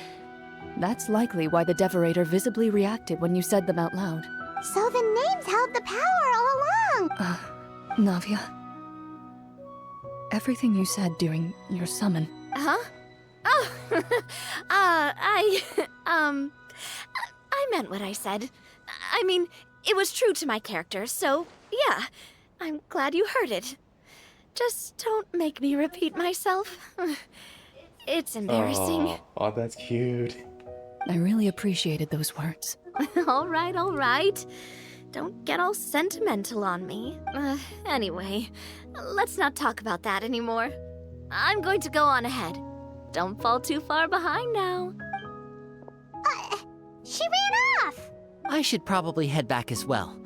That's likely why the devorator visibly reacted when you said them out loud.
So the names held the power all along!
Navia. Everything you said during your summon.
Huh? Oh, I meant what I said. I mean, it was true to my character, so yeah, I'm glad you heard it. Just don't make me repeat myself. It's embarrassing.
Oh, that's cute.
I really appreciated those words.
All right. Don't get all sentimental on me. Anyway, let's not talk about that anymore. I'm going to go on ahead. Don't fall too far behind now.
She ran off!
I should probably head back as well.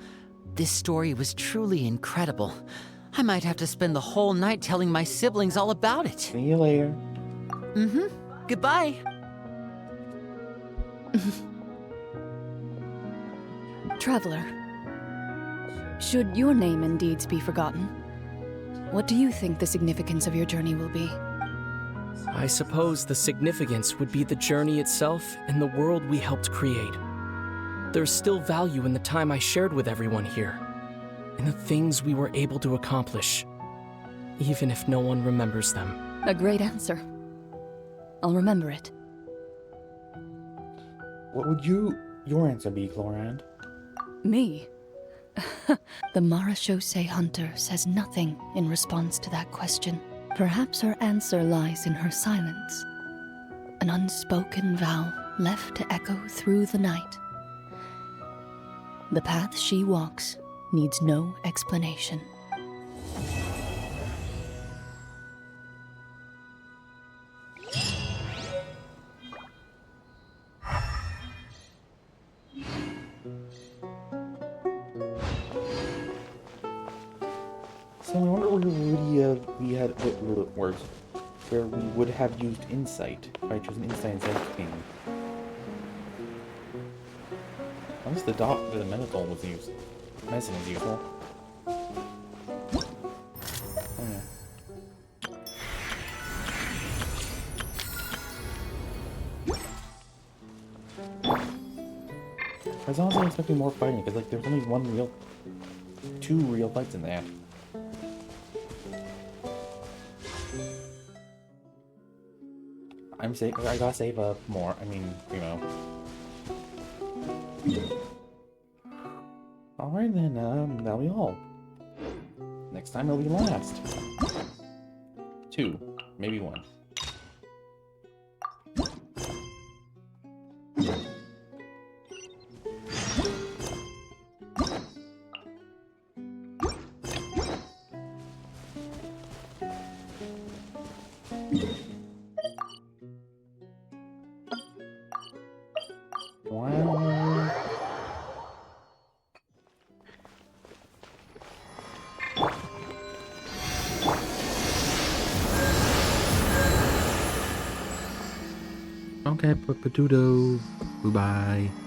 This story was truly incredible. I might have to spend the whole night telling my siblings all about it.
See you later.
Goodbye.
Traveler, should your name and deeds be forgotten, what do you think the significance of your journey will be?
I suppose the significance would be the journey itself and the world we helped create. There's still value in the time I shared with everyone here, in the things we were able to accomplish, even if no one remembers them.
A great answer. I'll remember it.
What would your answer be, Clorinde?
Me? The Marashosei hunter says nothing in response to that question. Perhaps her answer lies in her silence. An unspoken vow left to echo through the night. The path she walks needs no explanation.
So I wonder where we would have used insight if I chose an insight instead of king. Unless the medical was used. Medicine was useful. Oh yeah. I was honestly expecting more fighting because like there's only two real fights in there. I gotta save up more. I mean, you know. Alright then, that'll be all. Next time it'll be last. 2, maybe 1. Okay, Patudo. Bye-bye.